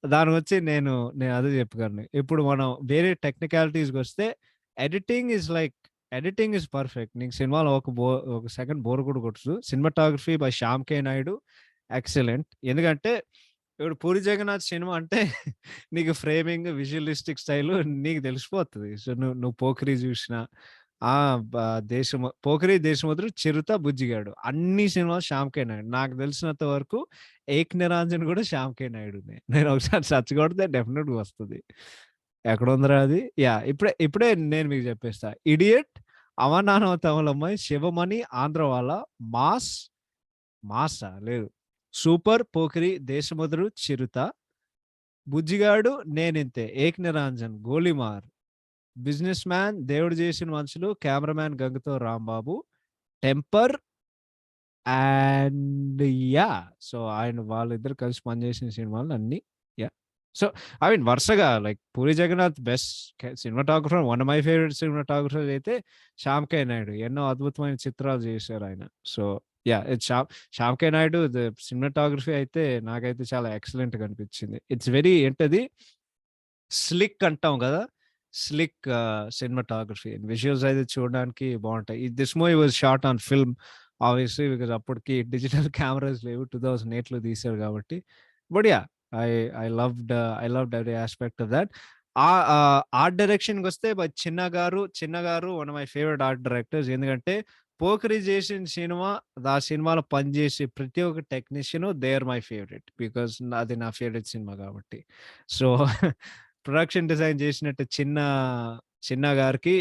దానికొచ్చి నేను అదే చెప్పగలను. ఇప్పుడు మనం వేరే టెక్నికాలిటీస్‌కొస్తే editing is like editing is perfect. నీకు సినిమాలో ఒక సెకండ్ బోర్ కూడా కొట్టదు. Cinematography by Shyam K Naidu excellent. ఎందుకంటే ఇప్పుడు 'పూరి జగన్నాథ్' సినిమా అంటే నీకు ఫ్రేమింగ్, విజువలిస్టిక్ స్టైలు నీకు తెలిసిపోతది. సో, నువ్వు 'పోకిరి' జూషినా, ఆ! బ 'పోకిరి', 'దేశముద్రు', 'చిరుత', 'బుజ్జిగాడు' అన్ని సినిమాలు శ్యామ్ కే నాయుడు. నాకు తెలిసినంత వరకు 'ఏక్ నిరంజన్' కూడా శ్యామ్ కే నాయుడునే. నేను ఒకసారి సెర్చ్ కొడితే డెఫినిట్‌గా వస్తది. ఎక్కడుందిరా అది? యాహ్! ఇప్పుడే నేను మీకు చెప్పేస్తా. 'ఇడియట్', 'అమరనాథ తమిళమ్మాయి', 'శివమణి', 'ఆంధ్రవాల', 'మాస్' మాసా? లేదు. 'Super', 'Pokiri', 'Desamuduru', 'Chirutha', 'Bujjigadu', 'Neninthe', 'Ek Niranjan', 'Golimaar', 'Business Man', 'Devudu Chesina Manushulu', 'Cameraman గంగతో Rambabu', 'Temper' and yeah! So, వాళ్ళిద్దరూ కలిసి పనిచేసిన సినిమాలు అన్నీ. యాహ్! సో, ఐ మీన్ వరుసగా like 'Puri Jagannadh' best cinematographer, one of my favourite cinematographers అయితే 'శ్యామ్ కే నాయుడు.' ఎన్నో అద్భుతమైన చిత్రాలు చేశారాయన. So yeah! Shyam K Naidu cinematography అయితే నాకైతే చాలా ఎక్సలెంట్‌గా అనిపించింది. ఇట్స్ వెరీ ఏంటది స్లిక్ అంటాం గదా! Slick cinematography. విజువల్స్ అయితే చూడడానికి బావుంటాయి. This movie was shot on film obviously because అప్పటికి డిజిటల్ కెమెరాస్ లేవు. 2008లో తీశారు కాబట్టి. But yeah! I I loved every aspect of that. Art డైరెక్షన్‌కొస్తే చిన్న గారు one of my favourite art directors. ఎందుకంటే 'పోకిరి' చేసిన సినిమా, ఆ సినిమాలో పనిచేసే ప్రతి ఒక్క technician they are my favourite. Because అది నా ఫేవరెట్ సినిమా కాబట్టి. సో ప్రొడక్షన్ డిజైన్ చేసినట్టు చిన్న గారికి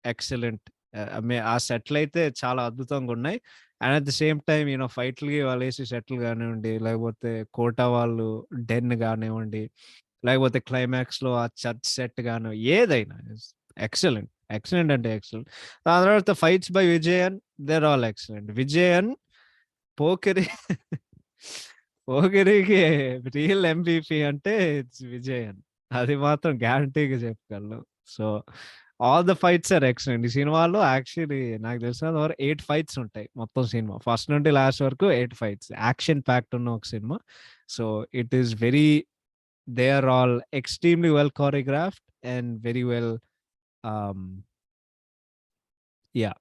ఎక్సలెంట్. ఆ సెట్‌లయితే చాలా అద్భుతంగున్నాయి. And at the same time ఫైట్‌లకి వాళ్ళేసే సెట్‌లు గానివ్వండి, లేకపోతే 'కోటా' వాళ్ళు డెన్ గానివ్వండి, లేకపోతే క్లైమాక్స్‌లో ఆ చర్చ్ సెట్ ఏదైనా ఎక్సలెంట్. ఎక్సలెంట్ అంటే ఎక్సలెంట్. దాని తర్వాత fights by Vijayan they are all excellent. Vijayan, Pokiri పోకిరికి రియల్ ఎంవీపీ అంటే ఇట్స్ విజయన్. అది మాత్రం గ్యారంటీగా చెప్పగలను. So, all the fights are excellent. ఈ సినిమాలో యాక్చువల్లీ నాకు తెలిసినంత వరకు 8 ఫైట్స్ ఉంటాయి మొత్తం సినిమా. ఫస్ట్ నుండి లాస్ట్ వరకు 8 ఫైట్స్. యాక్షన్ ప్యాక్డ్ ఉన్న ఒక cinema. So, it is very they are all extremely well choreographed and very well ah, yeah!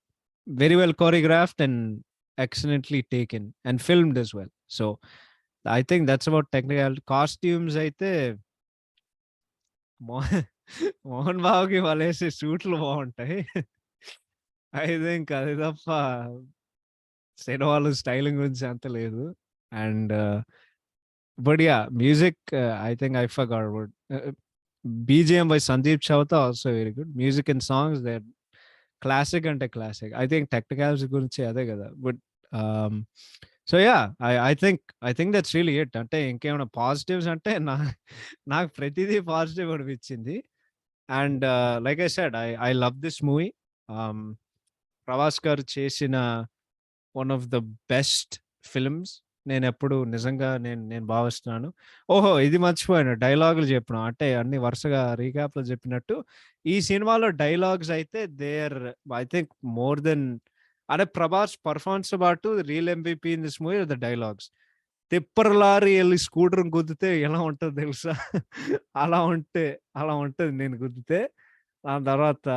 very well choreographed and excellently taken and filmed as well. So I think that's about technical costumes అయితే మో మోహన్ బాబుకి వాళ్ళేసే సూట్లు బావుంటాయి. I think అది తప్ప సినిమాలో styling గురించి అంత లేదు. And but yeah! Music I think I forgot about BGM by Sandeep Chowta also very good. Music and songs they classic అంటే క్లాసిక్. ఐ థింక్ టెక్నికాలిటీ గురించి అదే గదా! బట్ ఆహ్, so yeah! I think that's really it. అంటే ఇంకేమైనా positives అంటే నాకు ప్రతిదీ పాజిటివ్ అనిపించింది. And like I said I love this movie. ఆహ్, ప్రభాస్ గారు చేసిన one of the best films నేనెప్పుడు నిజంగా నేను నేను భావిస్తున్నాను. ఓహో! ఇది మర్చిపోయాను డైలాగులు చెప్పడం. అంటే అన్ని వరుసగా రీక్యాప్‌లో చెప్పినట్టు ఈ సినిమాలో డైలాగ్స్ అయితే they are I think more than అంటే ప్రభాస్ పెర్ఫార్మన్స్‌తో పాటు real MVP in this movie are the dialogues. Tipper lorry ఎళ్లి స్కూటర్‌ని గుద్దితే ఎలా ఉంటదో తెలుసా? అలా ఉంటే అలా ఉంటది నేను గుద్దితే. దాని తర్వాత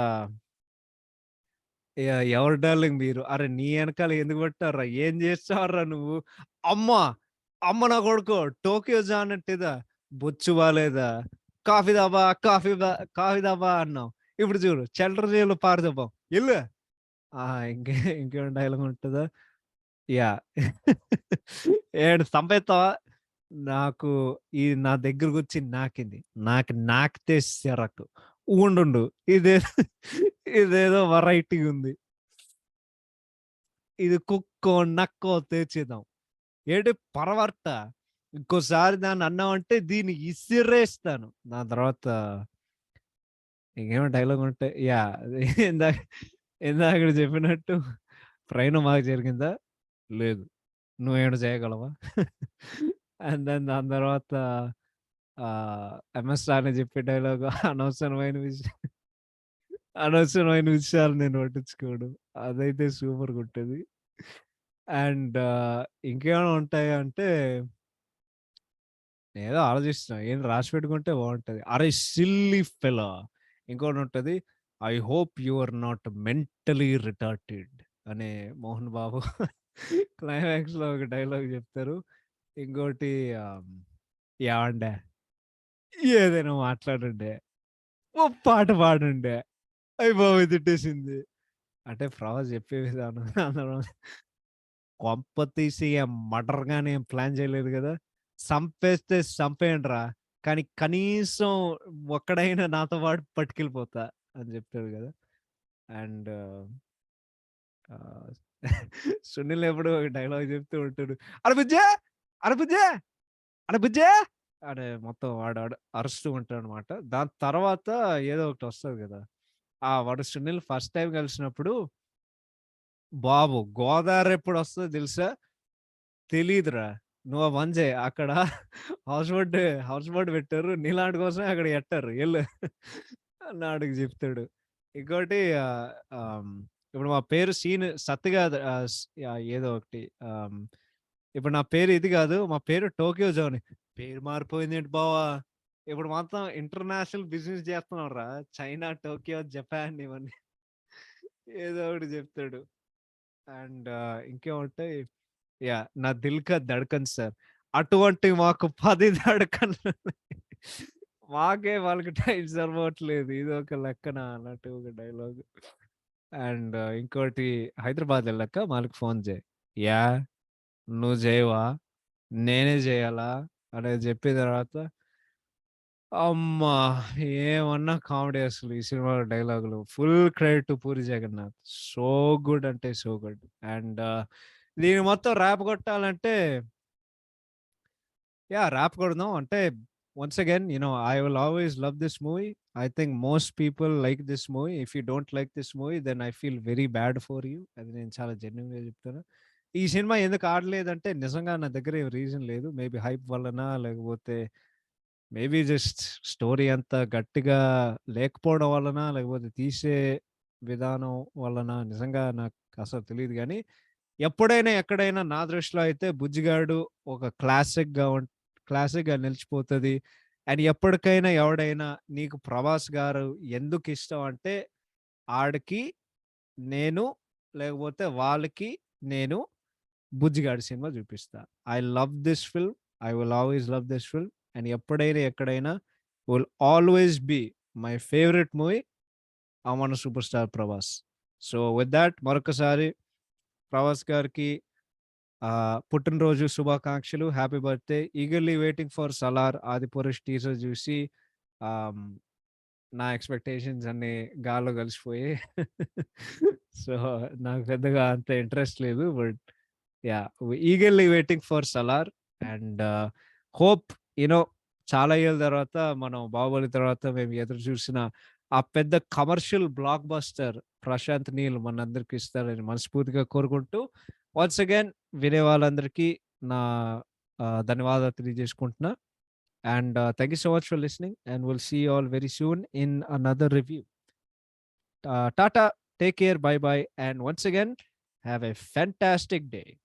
ఎవరు డార్లింగ్ మీరు? అరె! నీ ఎనకాల ఎందుకు పట్టార్రా? ఏం చేస్తావురా నువ్వు? అమ్మా! అమ్మ నా కొడుకు టోక్యో జాన్ అంటేదా? బొచ్చు బాలేదా? కాఫీ తాపా, కాఫీ తాపా అన్నావు. ఇప్పుడు చూడు చిల్లర జేబులో పారదోబావు. ఎళ్ళు. ఆ! ఇంకేమైనా డైలాగ్ ఉంటదా? యాహ్! ఏడు సంపేత్తావా? నాకు నా దగ్గరకొచ్చి నాకింది. నాకితే సిరకు. ఉండుండు. ఇదేదో వెరైటీగుంది. ఇది కుక్కో, నక్కో తెచ్చేద్దాం. ఏంటి పరవర్ట. ఇంకోసారి దాన్ని అన్నావంటే దీన్ని ఇసిరేస్తాను. దాని తర్వాత ఇంకేమైనా డైలాగ్ ఉంటాయి. యాహ్! ఇందాక ఇందాకడ చెప్పినట్టు ప్రయాణం జరిగిందా? లేదు. నువ్వేమైనా చేయగలవా? అండ్ దెన్ దాని తర్వాత ఎంఎస్ రాణి చెప్పే డైలాగు అనవసరమైన విషయాలు నేను పట్టించుకోను. అదైతే సూపర్‌గుంటది. అండ్ ఇంకేమైనా ఉంటాయా అంటే నేనేదో ఆలోచిస్తున్నా. ఏం రాసి పెట్టుకుంటే బావుంటది. అరే సిల్లీ ఫెలో ఇంకోటుంటది. I hope you are not mentally retarded అనే మోహన్ బాబు క్లైమాక్స్‌లో ఒక డైలాగ్ చెప్తారు. ఇంకోటి ఆహ్, "ఏవండే ఏదైనా మాట్లాడండే, ఓ పాట పాడండే." అయ్య బాబోయ్! తిట్టేసింది. అంటే ప్రభాస్ చెప్పే విధానం అందరం కొంప తీసి మర్డర్ గాని ఏం ప్లాన్ చేయలేదు గదా! సంపేస్తే సంపేయండిరా. కానీ కనీసం ఒక్కడైనా నాతో పాటు పట్టుకెళ్ళిపోతా అని జెప్తాడు గదా! అండ్ ఆహ్, సునీల్ ఎప్పుడో ఒక డైలాగ్ చెప్తూ ఉంటాడు. "అరె బుజ్జే! అరె బుజ్జే! అరె బుజ్జే!" అని మొత్తం వాడు అరుస్తూ ఉంటాడనమాట. దాని తర్వాత ఏదో ఒకటి వస్తది గదా! వాడు సునీల్ ఫస్ట్ టైమ్ కలిసినప్పుడు బాబు గోదావరి ఎప్పుడొస్తదో తెలుసా? తెలీదురా. నువ్వు ఆ పని చెయి. అక్కడ హౌస్ బోట్ పెట్టారు. నీలాంటి కోసమే అక్కడ ఎట్టారు. ఎళ్ళు అని ఆడికి చెప్తాడు. ఇంకోటి ఆహ్, ఆహ్, ఇప్పుడు మా పేరు సీన్ సత్ గాదు. ఏదో ఒకటి. ఇప్పుడు నా పేరు ఇది గాదు. మా పేరు టోక్యో జోన్. పేరు మారిపోయిందేంటి బావ? ఇప్పుడు మొత్తం ఇంటర్నేషనల్ బిజినెస్ జేస్తున్నాంరా. చైనా, టోక్యో, జపాన్ ఇవన్నీ. ఏదో ఒకటి జెప్తాడు. అండ్ ఇంకేముంటాయి? యాహ్! నా 'దిల్ కా ధడ్కన్' సార్. అటువంటి మాకు 10 ధడకన్లున్నాయి. మాకే వాళ్ళకి టైం సరిపోవట్లేదు. ఇదొక లెక్కన అన్నట్టు ఒక డైలాగ్. అండ్ ఇంకోటి 'హైదరాబాద్ ఎళ్ళాక మాలిక్ ఫోన్ జెయి.' యాహ్! నువ్వు జేయవా? నేనే జేయాలా? అనేది జెప్పిన తర్వాత అమ్మా! ఏమన్నా కామెడీ అసలు ఈ సినిమాలో డైలాగులు. Full credit to 'Puri Jagannath.' So good అంటే సో గుడ్. అండ్ దీన్ని మొత్తం ర్యాప్ కొట్టాలంటే యాహ్! ర్యాప్ కొడదాం. అంటే once again I will always love this movie. I think most people like this movie. If you don't like this movie then I feel very bad for you. అది నేను చాలా జెన్యూన్‌గా చెప్తున్నా. ఈ cinema ఎందుకు ఆడలేదంటే నిజంగా నా దగ్గర ఏం రీజన్ లేదు. మేబీ హైప్ వల్లనా లేకపోతే మేబీ జస్ట్ స్టోరీ అంత గట్టిగా లేకపోవడం వలన, లేకపోతే తీసే విధానం వలన నిజంగా నాకు అసలు తెలీదు గానీ, ఎప్పుడైనా, ఎక్కడైనా నా దృష్టిలో అయితే 'బుజ్జిగాడు' ఒక క్లాసిక్‌గా నిలిచిపోతది. అండ్ ఎప్పటికైనా ఎవడైనా నీకు 'ప్రభాస్' గారు ఎందుకిష్టం అంటే, ఆడికి నేను లేకపోతే వాళ్ళకి నేను 'బుజ్జిగాడు' సినిమా చూపిస్తా. I love this film. I will always love this film. And ఎప్పుడైనా, ఎక్కడైనా will always be my favourite movie 'అమన super star Prabhas.' So, with that మరొకసారి ప్రభాస్ గారికి పుట్టినరోజు శుభాకాంక్షలు. Happy birthday. Eagerly waiting for 'Salaar', 'Adipurush' teaser చూసి ఆహ్, నా ఎక్స్‌పెక్టేషన్స్ అన్నీ గాల్లో కలిసిపోయాయి. సో, నాకు పెద్దగా అంత ఇంట్రెస్ట్ లేదు. But yeah! Eagerly waiting for 'Salaar' and hope you know చాలా ఏళ్ళ తర్వాత మనం 'బాహుబలి' తర్వాత మేము ఎదురు చూసిన ఆ పెద్ద commercial blockbuster 'Prashanth Neel' మనందరికి ఇస్తారని మనస్ఫూర్తిగా కోరుకుంటూ వన్స్ అగైన్ వినే వాళ్ళందరికీ నా ధన్యవాదాలు తెలియజేసుకుంటున్నా. And thank you so much for listening. And we'll see you all very soon in another review. Tata, take care, bye bye. And once again, have a fantastic day.